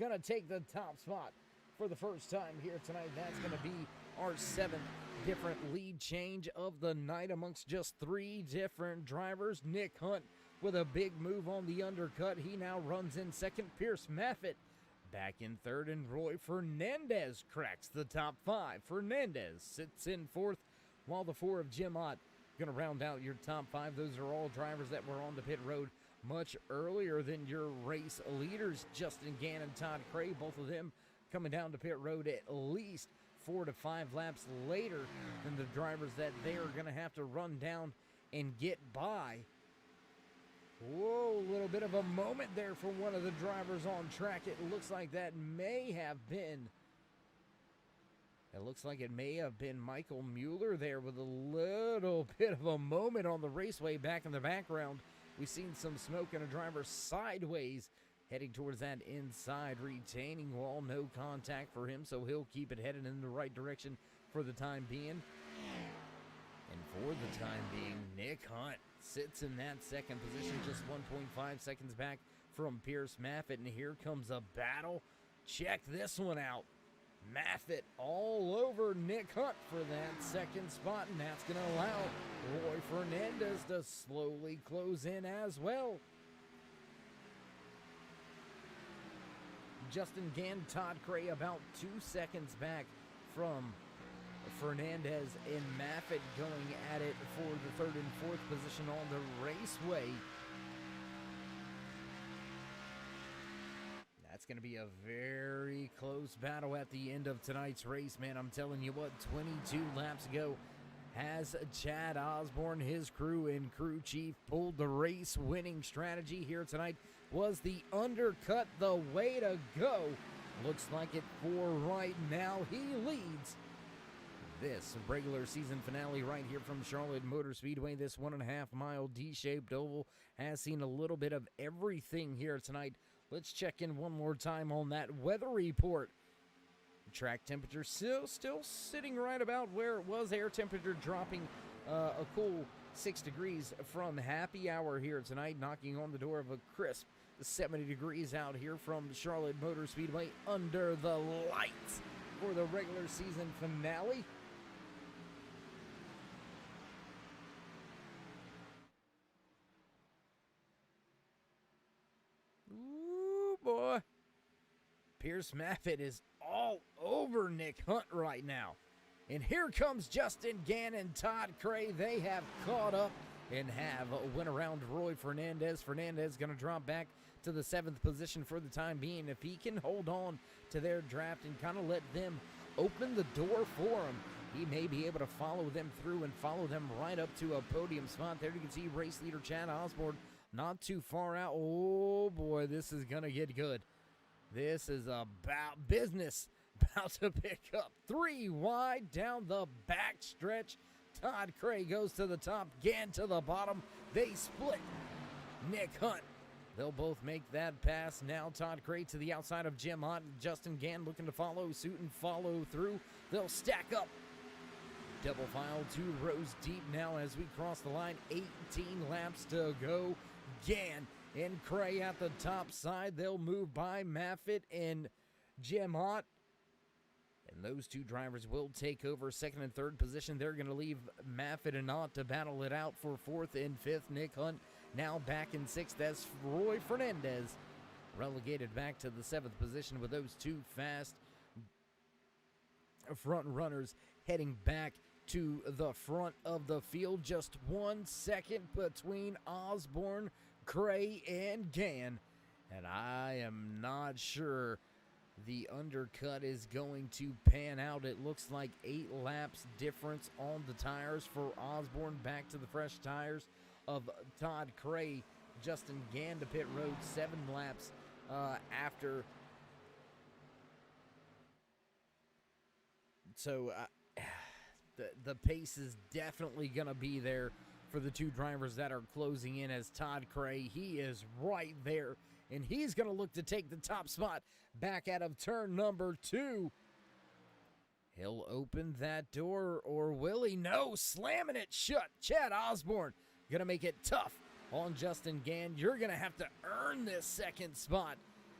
[SPEAKER 3] going to take the top spot for the first time here tonight. That's going to be our 7th different lead change of the night amongst just 3 different drivers. Nick Hunt with a big move on the undercut. He now runs in second. Pierce Maffitt back in third, and Roy Fernandez cracks the top 5. Fernandez sits in 4th, while the 4 of Jim Ott going to round out your top 5. Those are all drivers that were on the pit road much earlier than your race leaders, Justin Gann and Todd Cray. Both of them coming down to pit road at least 4 to 5 laps later than the drivers that they are going to have to run down and get by. Whoa, a little bit of a moment there for one of the drivers on track. It looks like that may have been Michael Mueller there with a little bit of a moment on the raceway. Back in the background, we've seen some smoke and a driver sideways heading towards that inside retaining wall. No contact for him, so he'll keep it headed in the right direction for the time being. And for the time being, Nick Hunt sits in that second position, just 1.5 seconds back from Pierce Maffitt. And here comes a battle. Check this one out. Maffitt all over Nick Hunt for that second spot, and that's going to allow Roy Fernandez to slowly close in as well. Justin Gann, Todd Cray about 2 seconds back from Fernandez and Maffitt going at it for the third and fourth position on the raceway. That's going to be a very close battle at the end of tonight's race, man. I'm telling you what, 22 laps ago, has Chad Osborne, his crew and crew chief, pulled the race-winning strategy here tonight. Was the undercut the way to go? Looks like it for right now. He leads this regular season finale right here from Charlotte Motor Speedway. This 1.5 mile D-shaped oval has seen a little bit of everything here tonight. Let's check in one more time on that weather report. Track temperature still sitting right about where it was. Air temperature dropping a cool 6 degrees from happy hour here tonight, knocking on the door of a crisp 70 degrees out here from Charlotte Motor Speedway under the lights for the regular season finale. Ooh, boy. Pierce Maffitt is all over Nick Hunt right now. And here comes Justin Gann and Todd Cray. They have caught up and have went around Roy Fernandez. Fernandez going to drop back to the 7th position for the time being. If he can hold on to their draft and kind of let them open the door for him, he may be able to follow them through and follow them right up to a podium spot. There you can see race leader Chad Osborne not too far out. Oh, boy, this is going to get good. This is about business. About to pick up 3 wide down the back stretch. Todd Cray goes to the top, Gann to the bottom. They split. Nick Hunt. They'll both make that pass. Now Todd Cray to the outside of Jim Hunt. Justin Gann looking to follow suit and follow through. They'll stack up. Double file 2 rows deep now as we cross the line. 18 laps to go. Gann and Cray at the top side. They'll move by Maffitt and Jim Hunt. And those two drivers will take over second and third position. They're going to leave Maffitt and Ott to battle it out for fourth and fifth. Nick Hunt now back in sixth. That's Roy Fernandez relegated back to the 7th position with those two fast front runners heading back to the front of the field. Just 1 second between Osborne, Cray, and Gann. And I am not sure the undercut is going to pan out. It looks like 8 laps difference on the tires for Osborne. Back to the fresh tires of Todd Cray. Justin Gann to pit road 7 laps after. So the pace is definitely going to be there for the two drivers that are closing in as Todd Cray. He is right there, and he's going to look to take the top spot back out of turn number 2. He'll open that door, or will he? No, slamming it shut. Chad Osborne going to make it tough on Justin Gann. You're going to have to earn this second spot,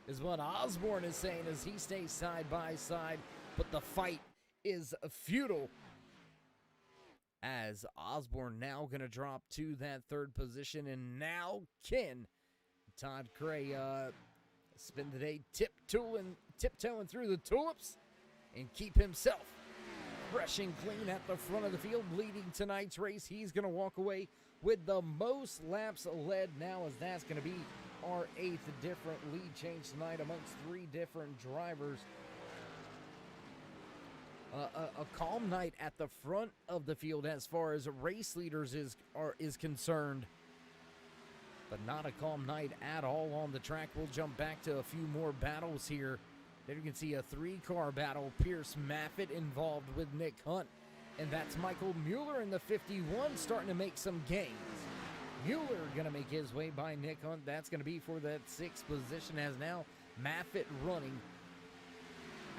[SPEAKER 3] is what Osborne is saying as he stays side by side, but the fight is futile. As Osborne now going to drop to that third position, and now can Todd Cray spend the day tiptoeing through the tulips and keep himself fresh and clean at the front of the field, leading tonight's race. He's going to walk away with the most laps led now, as that's going to be our 8th different lead change tonight amongst 3 different drivers. A calm night at the front of the field as far as race leaders is concerned, but not a calm night at all on the track. We'll jump back to a few more battles here. There you can see a 3-car battle. Pierce Maffitt involved with Nick Hunt, and that's Michael Mueller in the 51 starting to make some gains. Mueller going to make his way by Nick Hunt. That's going to be for that 6th position, as now Maffitt running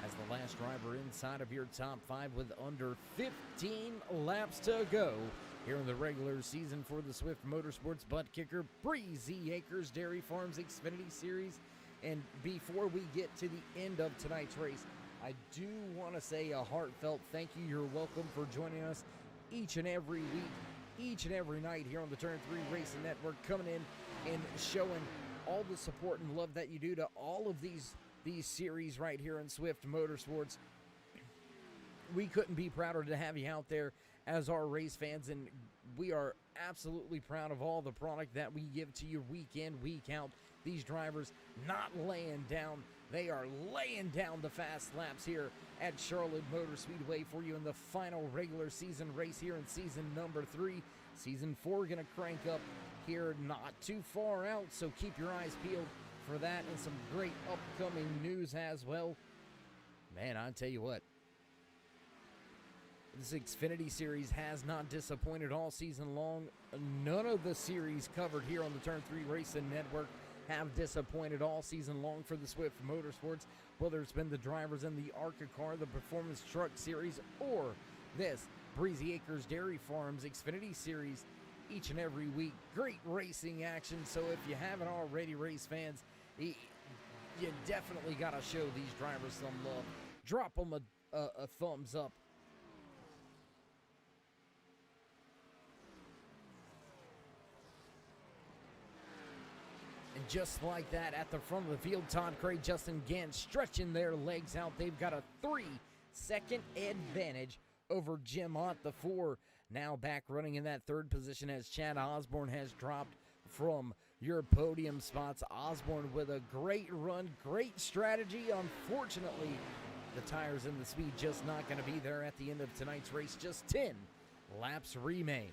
[SPEAKER 3] as the last driver inside of your top 5 with under 15 laps to go here in the regular season for the Swift Motorsports Butt Kicker Breezy Acres Dairy Farms Xfinity Series. And before we get to the end of tonight's race, I do want to say a heartfelt thank you. You're welcome for joining us each and every week, each and every night here on the Turn 3 Racing Network, coming in and showing all the support and love that you do to all of these series right here in Swift Motorsports. We couldn't be prouder to have you out there as our race fans, and we are absolutely proud of all the product that we give to you week in, week out. These drivers not laying down. They are laying down the fast laps here at Charlotte Motor Speedway for you in the final regular season race here in season number 3. Season 4 going to crank up here not too far out, so keep your eyes peeled for that and some great upcoming news as well. Man, I tell you what, this Xfinity Series has not disappointed all season long. None of the series covered here on the Turn 3 Racing Network have disappointed all season long for the Swift Motorsports, whether it's been the drivers in the ARCA car, the Performance Truck Series, or this Breezy Acres Dairy Farms Xfinity Series. Each and every week, great racing action. So if you haven't already, race fans, you definitely got to show these drivers some love. Drop them a thumbs up. And just like that, at the front of the field, Todd Cray, Justin Gant stretching their legs out. They've got a 3-second advantage over Jim Ott, the 4. Now back running in that 3rd position as Chad Osborne has dropped from your podium spots. Osborne with a great run, great strategy. Unfortunately, the tires and the speed just not going to be there at the end of tonight's race. Just 10 laps remain.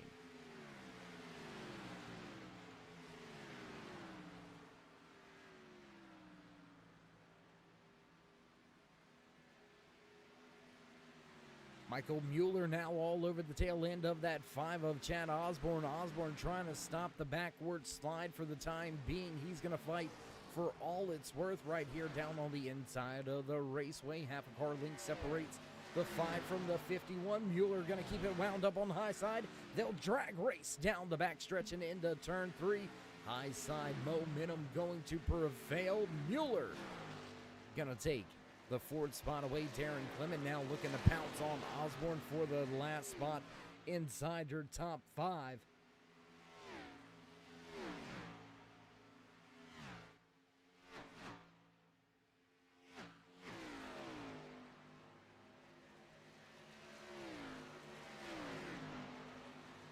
[SPEAKER 3] Michael Mueller now all over the tail end of that 5 of Chad Osborne. Osborne trying to stop the backward slide for the time being. He's going to fight for all it's worth right here down on the inside of the raceway. Half a car length separates the 5 from the 51. Mueller going to keep it wound up on the high side. They'll drag race down the backstretch and into turn 3. High side momentum going to prevail. Mueller going to take the 4th spot away. Darren Clement now looking to pounce on Osborne for the last spot inside your top 5.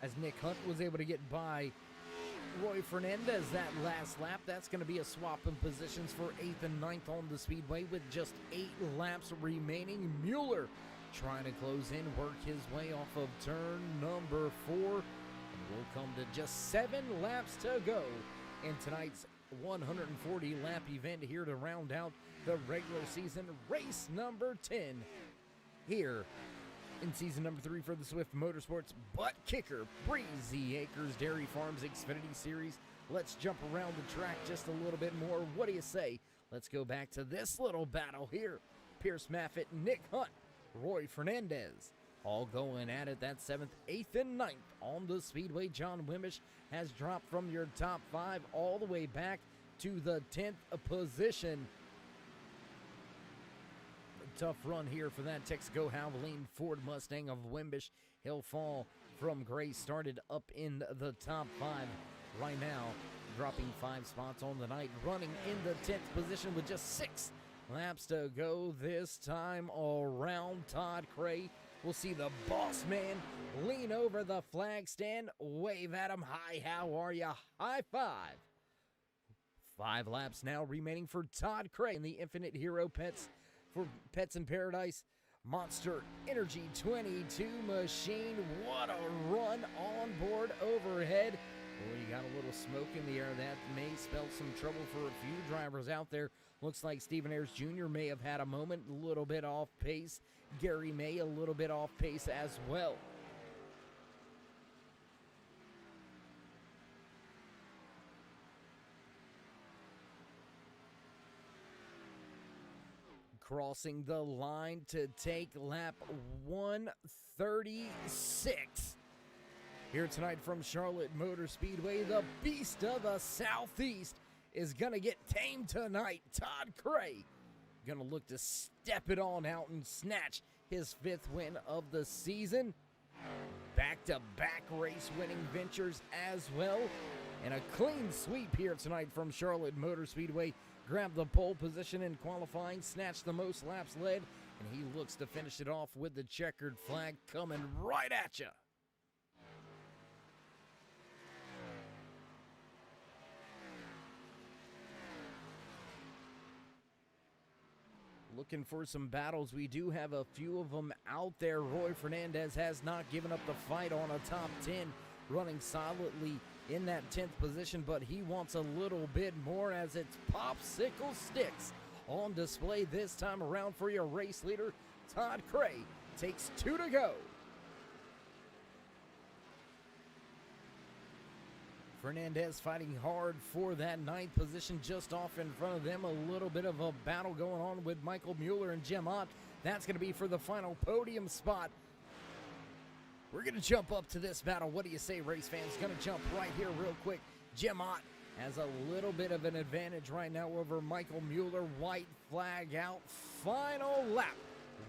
[SPEAKER 3] As Nick Hunt was able to get by Roy Fernandez that last lap. That's going to be a swap in positions for 8th and 9th on the speedway with just 8 laps remaining. Mueller trying to close in, work his way off of turn number 4. And we'll come to just 7 laps to go in tonight's 140-lap event here to round out the regular season race number 10 here in season number 3 for the Swift Motorsports Butt Kicker Breezy Acres Dairy Farms Xfinity Series. Let's jump around the track just a little bit more. What do you say? Let's go back to this little battle here. Pierce Maffitt, Nick Hunt, Roy Fernandez, all going at it. That 7th, 8th, and 9th on the speedway. John Wimbish has dropped from your top 5 all the way back to the 10th position. Tough run here for that Texaco Havoline Ford Mustang of Wimbish. He'll fall from Gray, started up in the top 5 right now, dropping 5 spots on the night, running in the 10th position with just 6 laps to go this time around. Todd Cray will see the boss man lean over the flag stand, wave at him. Hi, how are you? High 5. 5 laps now remaining for Todd Cray in the Infinite Hero for Pets in Paradise Monster Energy 22 machine. What a run on board overhead. Boy, you got a little smoke in the air. That may spell some trouble for a few drivers out there. Looks like Stephen Ayers Jr. may have had a moment, a little bit off pace. Gary May a little bit off pace as well. crossing the line to take lap 136. Here tonight from Charlotte Motor Speedway, the beast of the Southeast is going to get tamed tonight. Todd Cray going to look to step it on out and snatch his 5th win of the season. Back-to-back race-winning ventures as well. And a clean sweep here tonight from Charlotte Motor Speedway. Grabbed the pole position in qualifying, snatched the most laps led, and he looks to finish it off with the checkered flag coming right at you. Looking for some battles. We do have a few of them out there. Roy Fernandez has not given up the fight on a top 10, running solidly in that 10th position, but he wants a little bit more as it's popsicle sticks on display this time around for your race leader. Todd Cray takes 2 to go. Fernandez fighting hard for that 9th position, just off in front of them. A little bit of a battle going on with Michael Mueller and Jim Ott. That's going to be for the final podium spot. We're going to jump up to this battle. What do you say, race fans? Going to jump right here real quick. Jim Ott has a little bit of an advantage right now over Michael Mueller. White flag out. Final lap.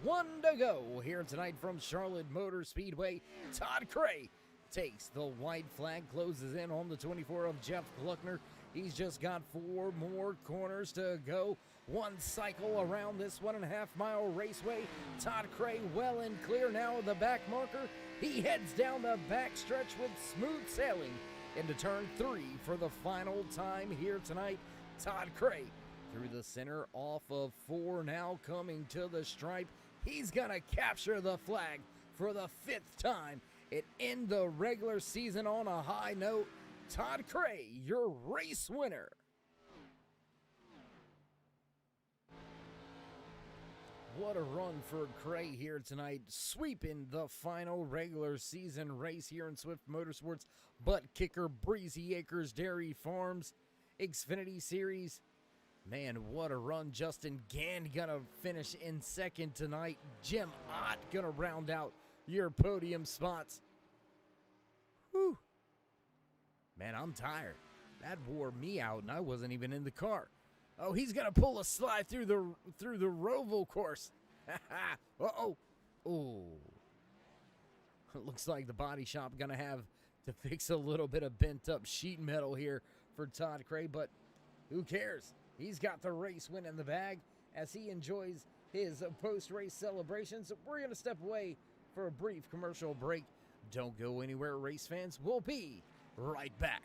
[SPEAKER 3] 1 to go here tonight from Charlotte Motor Speedway. Todd Cray takes the white flag, closes in on the 24 of Jeff Gluckner. He's just got 4 more corners to go. 1 cycle around this 1.5 mile raceway. Todd Cray well and clear now of the back marker. He heads down the backstretch with smooth sailing into turn 3 for the final time here tonight. Todd Cray through the center off of 4 now coming to the stripe. He's going to capture the flag for the 5th time. It end the regular season on a high note. Todd Cray, your race winner. What a run for Cray here tonight, sweeping the final regular season race here in Swift Motorsports. Butt Kicker, Breezy Acres Dairy Farms, Xfinity Series. Man, what a run. Justin Gann gonna finish in 2nd tonight. Jim Ott gonna round out your podium spots. Whew. Man, I'm tired. That wore me out, and I wasn't even in the car. Oh, he's gonna pull a slide through the Roval course. Uh-oh. Oh. Looks like the body shop gonna have to fix a little bit of bent up sheet metal here for Todd Cray, but who cares? He's got the race win in the bag as he enjoys his post-race celebrations. We're gonna step away for a brief commercial break. Don't go anywhere, race fans. We'll be right back.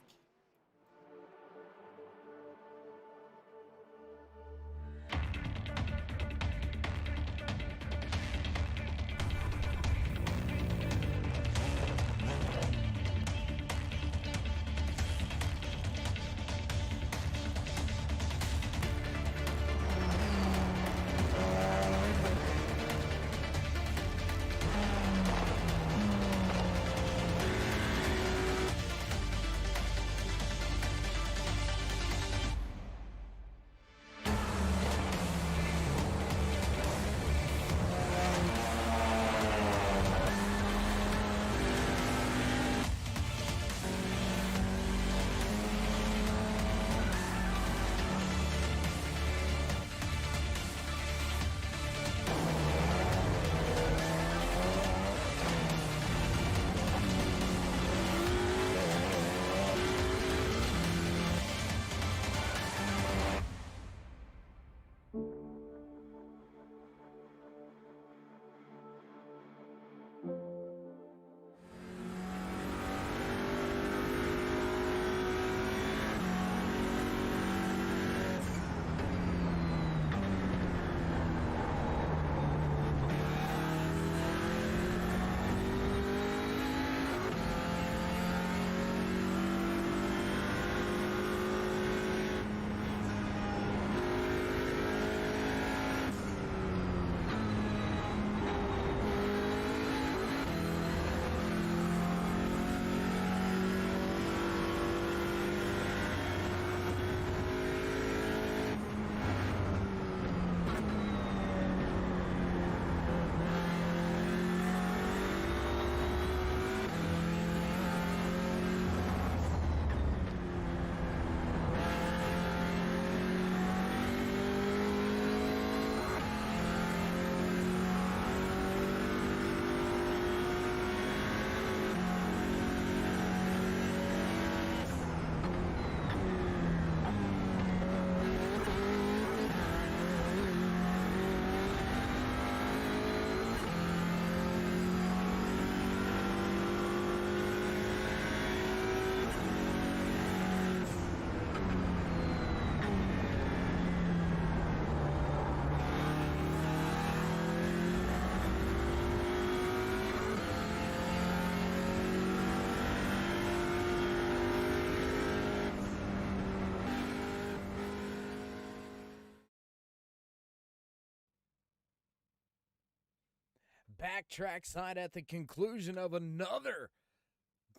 [SPEAKER 3] back trackside at the conclusion of another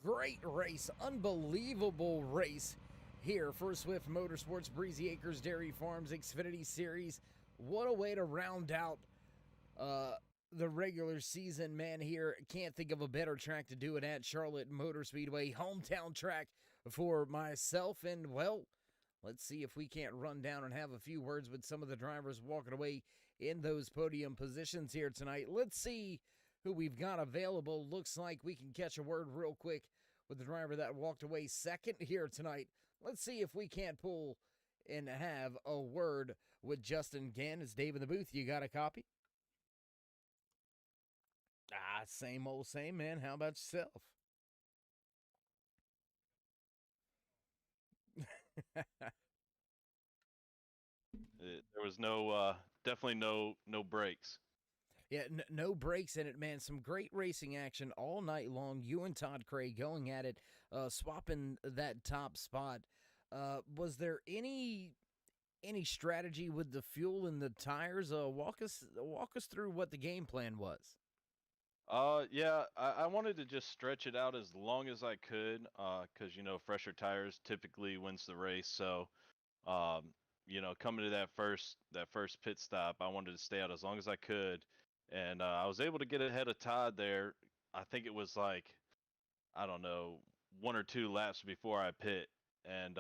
[SPEAKER 3] great race, unbelievable race here for Swift Motorsports, Breezy Acres Dairy Farms Xfinity Series. What a way to round out the regular season, man. Here, can't think of a better track to do it at. Charlotte Motor Speedway, hometown track for myself. And, well, let's see if we can't run down and have a few words with some of the drivers walking away in those podium positions here tonight. Let's see who we've got available. Looks like we can catch a word real quick with the driver that walked away second here tonight. Let's see if we can't pull and have a word with Justin Gann. It's Dave in the booth. You got a copy? Same old same, man. How about yourself?
[SPEAKER 5] There was definitely no breaks.
[SPEAKER 3] Yeah, no breaks in it, man. Some great racing action all night long. You and Todd Craig going at it, swapping that top spot. Was there any strategy with the fuel and the tires? Walk us through what the game plan was.
[SPEAKER 5] Yeah, I wanted to just stretch it out as long as I could, because fresher tires typically wins the race. So, um, coming to that first pit stop, I wanted to stay out as long as I could, and I was able to get ahead of Todd there. I think it was like, I don't know, 1 or 2 laps before I pit, and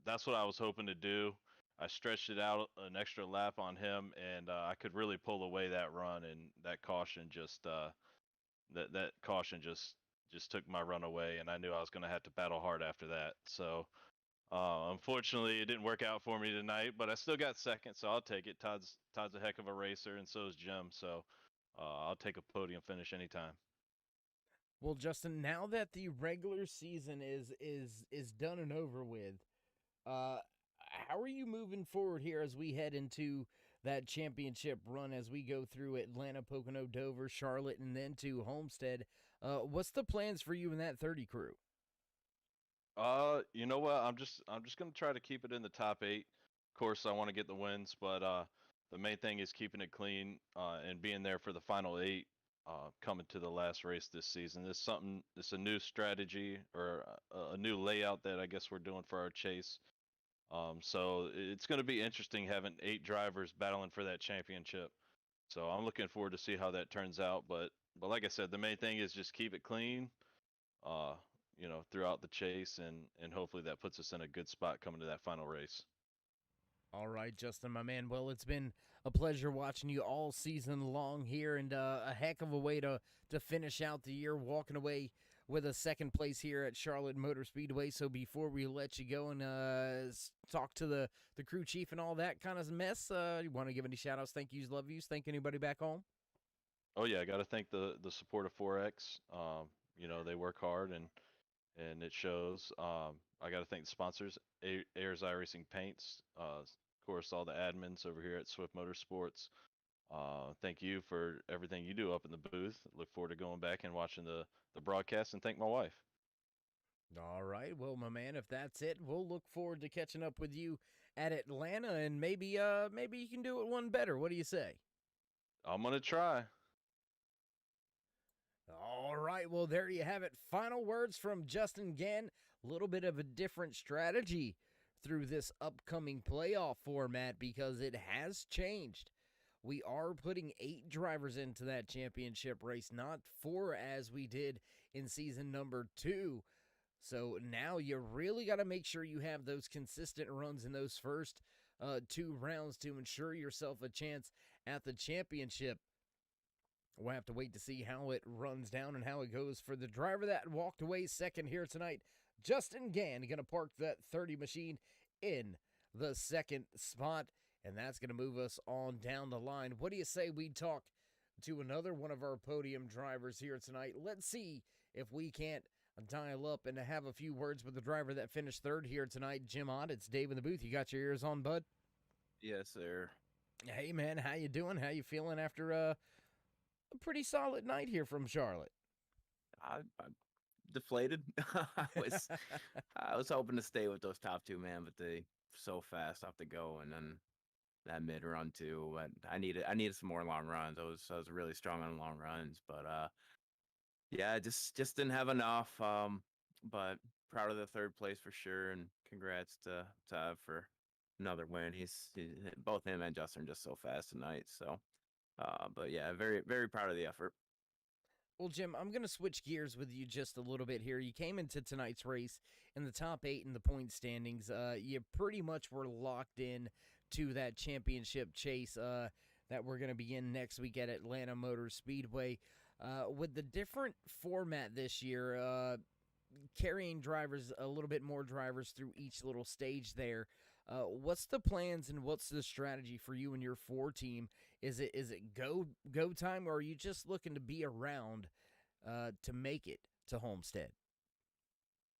[SPEAKER 5] that's what I was hoping to do. I stretched it out an extra lap on him, and I could really pull away that run, and that caution just took my run away, and I knew I was going to have to battle hard after that. So unfortunately, it didn't work out for me tonight, but I still got second, so I'll take it. Todd's a heck of a racer, and so is Jim. So I'll take a podium finish anytime.
[SPEAKER 3] Well, Justin, now that the regular season is done and over with, how are you moving forward here as we head into that championship run as we go through Atlanta, Pocono, Dover, Charlotte, and then to Homestead? What's the plans for you and that 30 crew?
[SPEAKER 5] You know what? I'm just gonna try to keep it in the top 8. Of course, I want to get the wins, but the main thing is keeping it clean and being there for the final 8. Coming to the last race this season, it's a new strategy or a new layout that I guess we're doing for our chase. So it's going to be interesting having 8 drivers battling for that championship. So I'm looking forward to see how that turns out. But like I said, the main thing is just keep it clean, uh, throughout the chase, and hopefully that puts us in a good spot coming to that final race.
[SPEAKER 3] All right, Justin, my man. Well, it's been a pleasure watching you all season long here, and a heck of a way to finish out the year, walking away with a second place here at Charlotte Motor Speedway. So before we let you go and talk to the crew chief and all that kind of mess, you want to give any shout-outs, thank yous, love yous, thank anybody back home?
[SPEAKER 5] Oh yeah, I got to thank the support of 4X. They work hard, and it shows. I got to thank the sponsors, Ayers iRacing Paints, of course, all the admins over here at Swift Motorsports. Thank you for everything you do up in the booth. Look forward to going back and watching the broadcast, and thank my wife.
[SPEAKER 3] All right, well, my man, if that's it, we'll look forward to catching up with you at Atlanta, and maybe you can do it one better. What do you say?
[SPEAKER 5] I'm gonna try.
[SPEAKER 3] All right, well, there you have it. Final words from Justin Gann. A little bit of a different strategy through this upcoming playoff format because it has changed. We are putting 8 drivers into that championship race, not 4 as we did in season number 2. So now you really got to make sure you have those consistent runs in those first 2 rounds to ensure yourself a chance at the championship. We'll have to wait to see how it runs down and how it goes for the driver that walked away second here tonight. Justin Gann going to park that 30 machine in the second spot, and that's going to move us on down the line. What do you say we talk to another one of our podium drivers here tonight? Let's see if we can't dial up and have a few words with the driver that finished third here tonight. Jim Ott, it's Dave in the booth. You got your ears on, bud?
[SPEAKER 6] Yes, sir.
[SPEAKER 3] Hey, man, how you doing? How you feeling after a pretty solid night here from Charlotte?
[SPEAKER 6] I'm deflated. I was hoping to stay with those top 2, man, but they so fast off the go, and then that mid run too. But I needed some more long runs. I was really strong on long runs, but yeah, just didn't have enough. But proud of the third place for sure, and congrats to Todd for another win. Both him and Justin are just so fast tonight. So, but yeah, very very proud of the effort.
[SPEAKER 3] Well, Jim, I'm going to switch gears with you just a little bit here. You came into tonight's race in the top 8 in the point standings. You pretty much were locked in to that championship chase that we're going to begin next week at Atlanta Motor Speedway. With the different format this year, carrying drivers, a little bit more drivers through each little stage there. What's the plans and what's the strategy for you and your 4 team? Is it go time, or are you just looking to be around to make it to Homestead?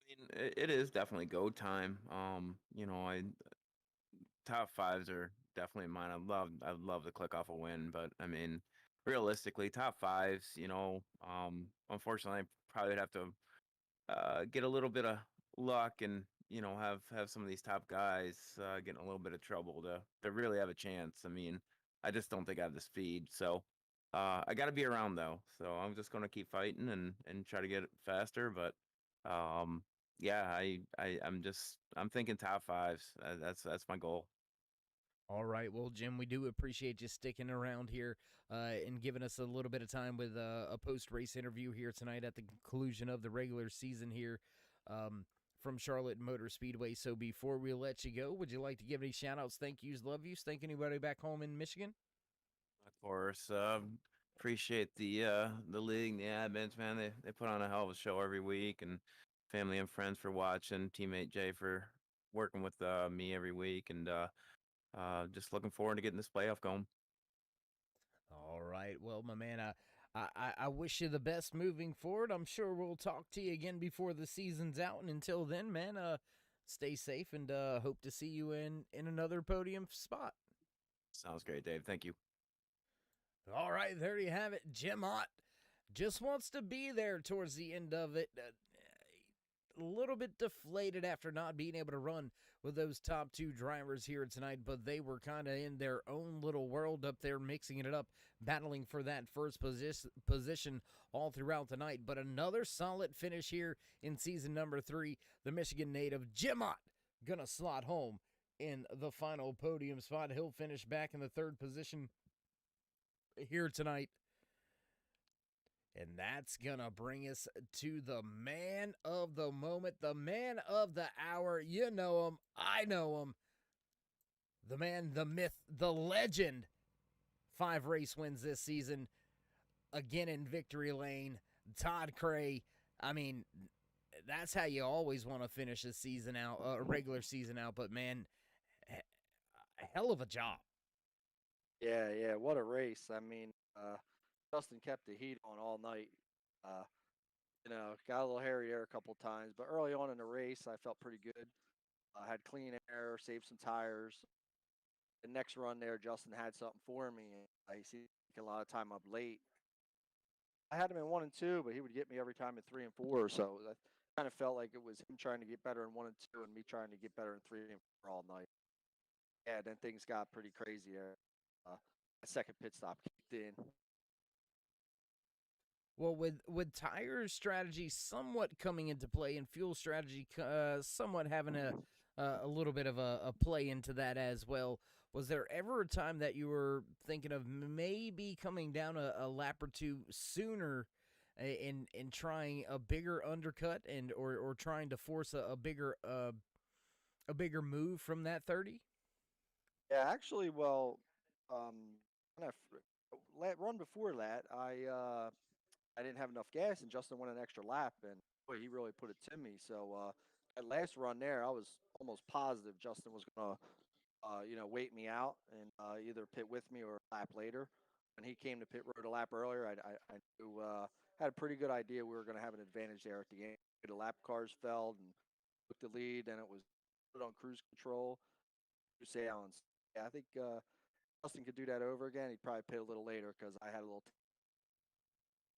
[SPEAKER 6] I mean, it is definitely go time. I top fives are definitely mine. I'd love to click off a win, but I mean, realistically, top fives. Unfortunately, I probably would have to get a little bit of luck and have some of these top guys get in a little bit of trouble to really have a chance. I mean, I just don't think I have the speed. So I got to be around though. So I'm just going to keep fighting and try to get it faster. But yeah, I'm thinking top fives. That's my goal.
[SPEAKER 3] All right. Well, Jim, we do appreciate you sticking around here and giving us a little bit of time with a post race interview here tonight at the conclusion of the regular season here from Charlotte Motor Speedway. So before we let you go, would you like to give any shout outs, thank yous, love yous? Thank anybody back home in Michigan?
[SPEAKER 6] Of course, appreciate the league, and the admins, man. They put on a hell of a show every week, and family and friends for watching. Teammate Jay for working with me every week, and just looking forward to getting this playoff going.
[SPEAKER 3] All right. Well, my man, I wish you the best moving forward. I'm sure we'll talk to you again before the season's out. And until then, man, stay safe and hope to see you in another podium spot.
[SPEAKER 6] Sounds great, Dave. Thank you.
[SPEAKER 3] All right, there you have it. Jim Ott just wants to be there towards the end of it. A little bit deflated after not being able to run with those top 2 drivers here tonight, but they were kind of in their own little world up there, mixing it up, battling for that first position all throughout the night. But another solid finish here in season number 3. The Michigan native Jim Ott gonna slot home in the final podium spot. He'll finish back in the 3rd position here tonight. And that's going to bring us to the man of the moment, the man of the hour. You know him. I know him. The man, the myth, the legend. 5 race wins this season. Again in victory lane. Todd Cray. I mean, that's how you always want to finish a season out, a regular season out. But, man, a hell of a job.
[SPEAKER 7] Yeah, what a race. I mean, Justin kept the heat on all night. Uh, got a little hairy there a couple times, but early on in the race, I felt pretty good. I had clean air, saved some tires. The next run there, Justin had something for me, and I see a lot of time up late. I had him in 1 and 2, but he would get me every time in 3 and 4. So I kind of felt like it was him trying to get better in 1 and 2, and me trying to get better in 3 and 4 all night. Yeah, then things got pretty crazy there. That second pit stop kicked in.
[SPEAKER 3] Well, with tire strategy somewhat coming into play and fuel strategy somewhat having a little bit of a play into that as well, was there ever a time that you were thinking of maybe coming down a lap or 2 sooner in trying a bigger undercut and or trying to force a bigger move from that 30?
[SPEAKER 7] Yeah, actually, well, when run before that, I didn't have enough gas, and Justin went an extra lap, and boy, he really put it to me. So that last run there, I was almost positive Justin was gonna, wait me out and either pit with me or a lap later. When he came to pit road a lap earlier, I knew, had a pretty good idea we were gonna have an advantage there at the end. The lap cars fell and took the lead, and it was put on cruise control. Say Allen's. Yeah, I think Justin could do that over again. He'd probably pit a little later because I had a little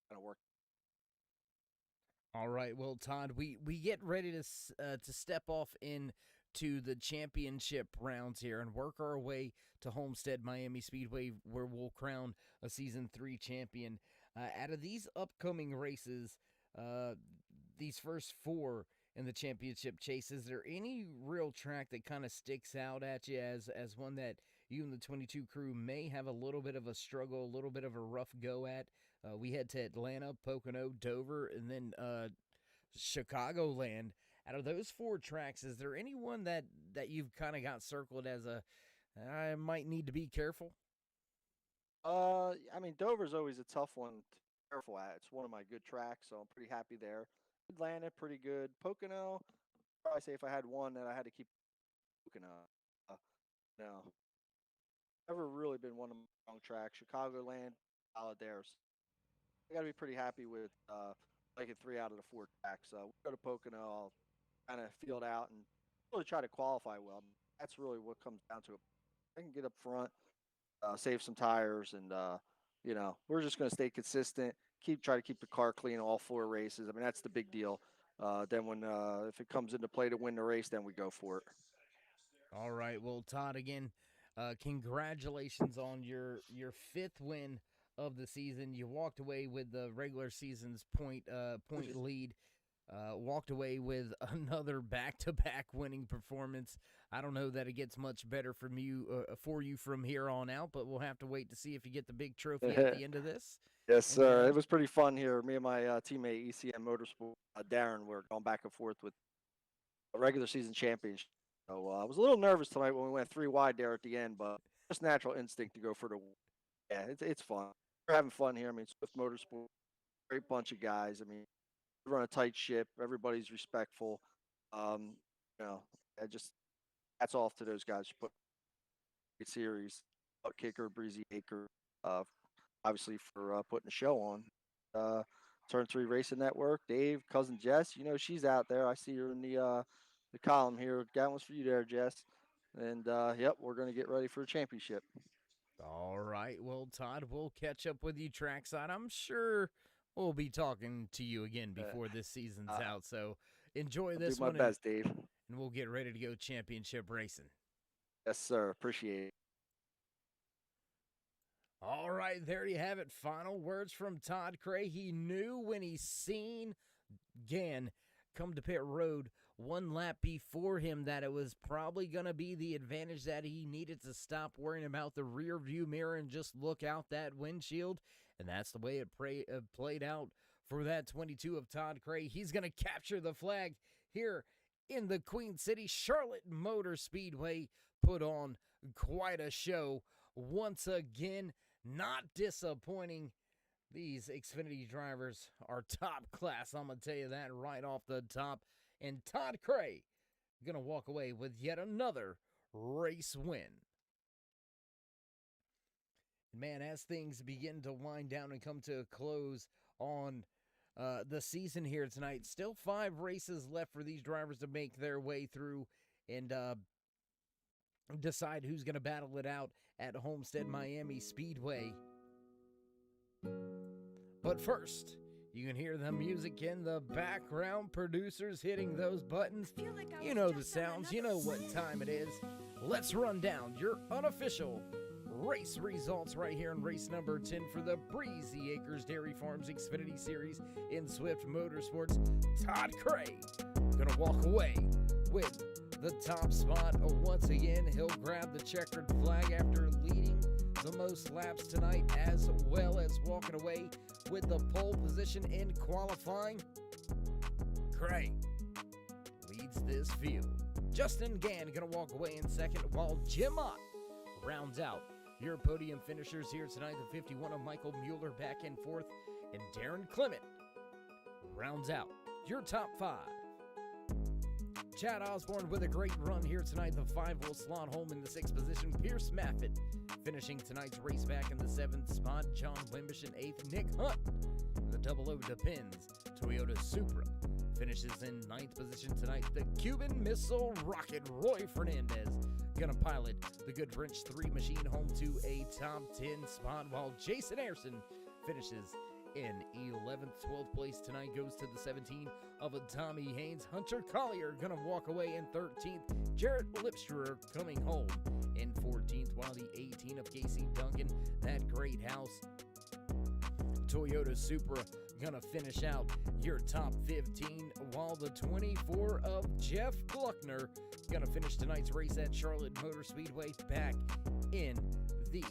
[SPEAKER 7] kind of work.
[SPEAKER 3] All right, well, Todd, we get ready to step off in to the championship rounds here and work our way to Homestead Miami Speedway, where we'll crown a Season 3 champion. Out of these upcoming races, these first 4 in the championship chase, is there any real track that kind of sticks out at you as one that you and the 22 crew may have a little bit of a struggle, a little bit of a rough go at? We head to Atlanta, Pocono, Dover, and then Chicagoland. Out of those 4 tracks, is there anyone that you've kind of got circled as I might need to be careful?
[SPEAKER 7] I mean, Dover's always a tough one to be careful at. It's one of my good tracks, so I'm pretty happy there. Atlanta, pretty good. Pocono, probably say if I had one that I had to keep Pocono. Uh, no, never really been one of my strong tracks. Chicagoland, solid there. So I got to be pretty happy with making 3 out of the 4 tracks. We go to Pocono, I'll kind of field out and really try to qualify well. That's really what comes down to it. I can get up front, save some tires, and we're just going to stay consistent. Try to keep the car clean all 4 races. I mean, that's the big deal. Then when if it comes into play to win the race, then we go for it.
[SPEAKER 3] All right. Well, Todd, again, congratulations on your 5th win of the season. You walked away with the regular season's point lead. Walked away with another back-to-back winning performance. I don't know that it gets much better for you from here on out, but we'll have to wait to see if you get the big trophy at the end of this.
[SPEAKER 7] Yes, sir. It was pretty fun here. Me and my teammate ECM Motorsport, Darren, were going back and forth with a regular season championship. So I was a little nervous tonight when we went 3 wide there at the end, but just natural instinct to go for the win. Yeah, it's fun. We're having fun here. I mean, Swift Motorsport, great bunch of guys. I mean, we run a tight ship. Everybody's respectful. I just hats off to those guys who put a series. Kicker, Breezy, Aker, obviously for putting the show on. Turn 3 Racing Network, Dave, cousin Jess. She's out there. I see her in the column here. Got one's for you there, Jess. And yep, we're going to get ready for a championship.
[SPEAKER 3] All right. Well, Todd, we'll catch up with you trackside. I'm sure we'll be talking to you again before this season's out. So enjoy this
[SPEAKER 7] one. Do my best, Dave.
[SPEAKER 3] And we'll get ready to go championship racing.
[SPEAKER 7] Yes, sir. Appreciate it.
[SPEAKER 3] All right, there you have it. Final words from Todd Cray. He knew when he seen Gann come to pit road 1 lap before him that it was probably going to be the advantage that he needed to stop worrying about the rear view mirror and just look out that windshield. And that's the way it played out for that 22 of Todd Cray. He's going to capture the flag here in the Queen City. Charlotte Motor Speedway put on quite a show once again. Not disappointing. These Xfinity drivers are top class. I'm going to tell you that right off the top. And Todd Cray going to walk away with yet another race win. Man, as things begin to wind down and come to a close on the season here tonight, still 5 races left for these drivers to make their way through and decide who's going to battle it out at Homestead Miami Speedway. But first, you can hear the music in the background, producers hitting those buttons. You know the sounds, you know what time it is. Let's run down your unofficial race results right here in race number 10 for the Breezy Acres Dairy Farms Xfinity Series in Swift Motorsports. Todd Cray gonna walk away with the top spot. Once again, he'll grab the checkered flag after leading the most laps tonight, as well as walking away with the pole position in qualifying. Cray leads this field. Justin Gann gonna walk away in second, while Jim Ott rounds out your podium finishers here tonight. The 51 of Michael Mueller back in fourth, and Darren Clement rounds out your top 5. Chad Osborne with a great run here tonight. The 5 will slot home in the 6th position. Pierce Maffitt finishing tonight's race back in the 7th spot. John Wimbish in 8th. Nick Hunt in the 00 Depends Toyota Supra finishes in 9th position tonight. The Cuban Missile Rocket Roy Fernandez gonna pilot the Goodwrench 3 machine home to a top 10 spot, while Jason Ayerson finishes in 11th. 12th place tonight goes to the 17 of a Tommy Haynes. Hunter Collier gonna walk away in 13th. Jarrett Lipscher coming home in 14th, while the 18 of Casey Duncan, that great house Toyota Supra, gonna finish out your top 15, while the 24 of Jeff Gluckner gonna finish tonight's race at Charlotte Motor Speedway back in the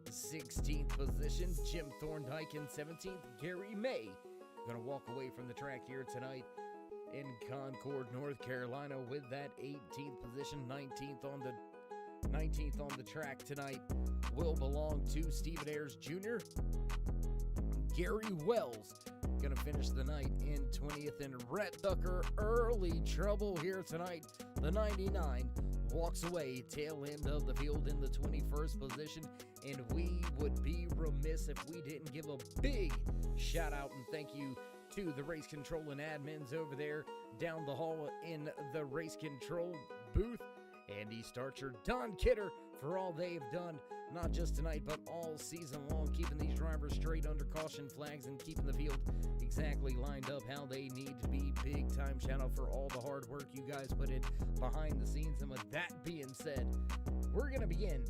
[SPEAKER 3] 16th position. Jim Thorndike in 17th. Gary May gonna walk away from the track here tonight in Concord, North Carolina, with that 18th position. 19th on the track tonight will belong to Stephen Ayers Jr. Gary Wells gonna finish the night in 20th, and Rhett Tucker, early trouble here tonight. The 99 walks away tail end of the field in the 21st position, and we would be remiss if we didn't give a big shout out and thank you to the race control and admins over there down the hall in the race control booth. Andy Starcher, Don Kidder, for all they've done, not just tonight, but all season long, keeping these drivers straight under caution flags and keeping the field exactly lined up how they need to be. Big time shout out for all the hard work you guys put in behind the scenes. And with that being said, we're going to begin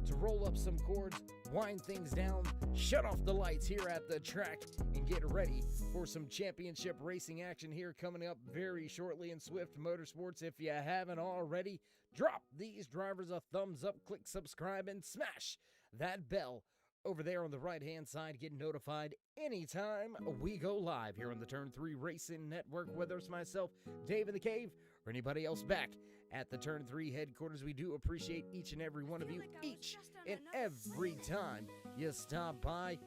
[SPEAKER 3] to roll up some cords, wind things down, shut off the lights here at the track, and get ready for some championship racing action here coming up very shortly in Swift Motorsports. If you haven't already, drop these drivers a thumbs up, click subscribe, and smash that bell over there on the right-hand side. Get notified anytime we go live here on the Turn 3 Racing Network, whether it's myself, Dave in the Cave, or anybody else back at the Turn 3 headquarters. We do appreciate each and every one of you, each and every time you stop by.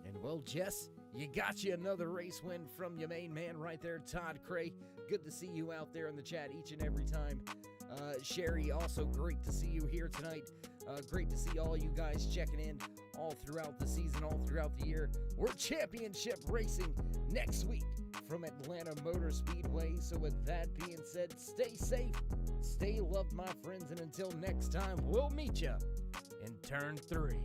[SPEAKER 3] And, well, Jess, you got you another race win from your main man right there, Todd Cray. Good to see you out there in the chat each and every time. Sherry, also great to see you here tonight. Great to see all you guys checking in all throughout the season, all throughout the year. We're championship racing next week from Atlanta Motor Speedway. So with that being said, stay safe, stay loved, my friends, and until next time, we'll meet you in Turn 3.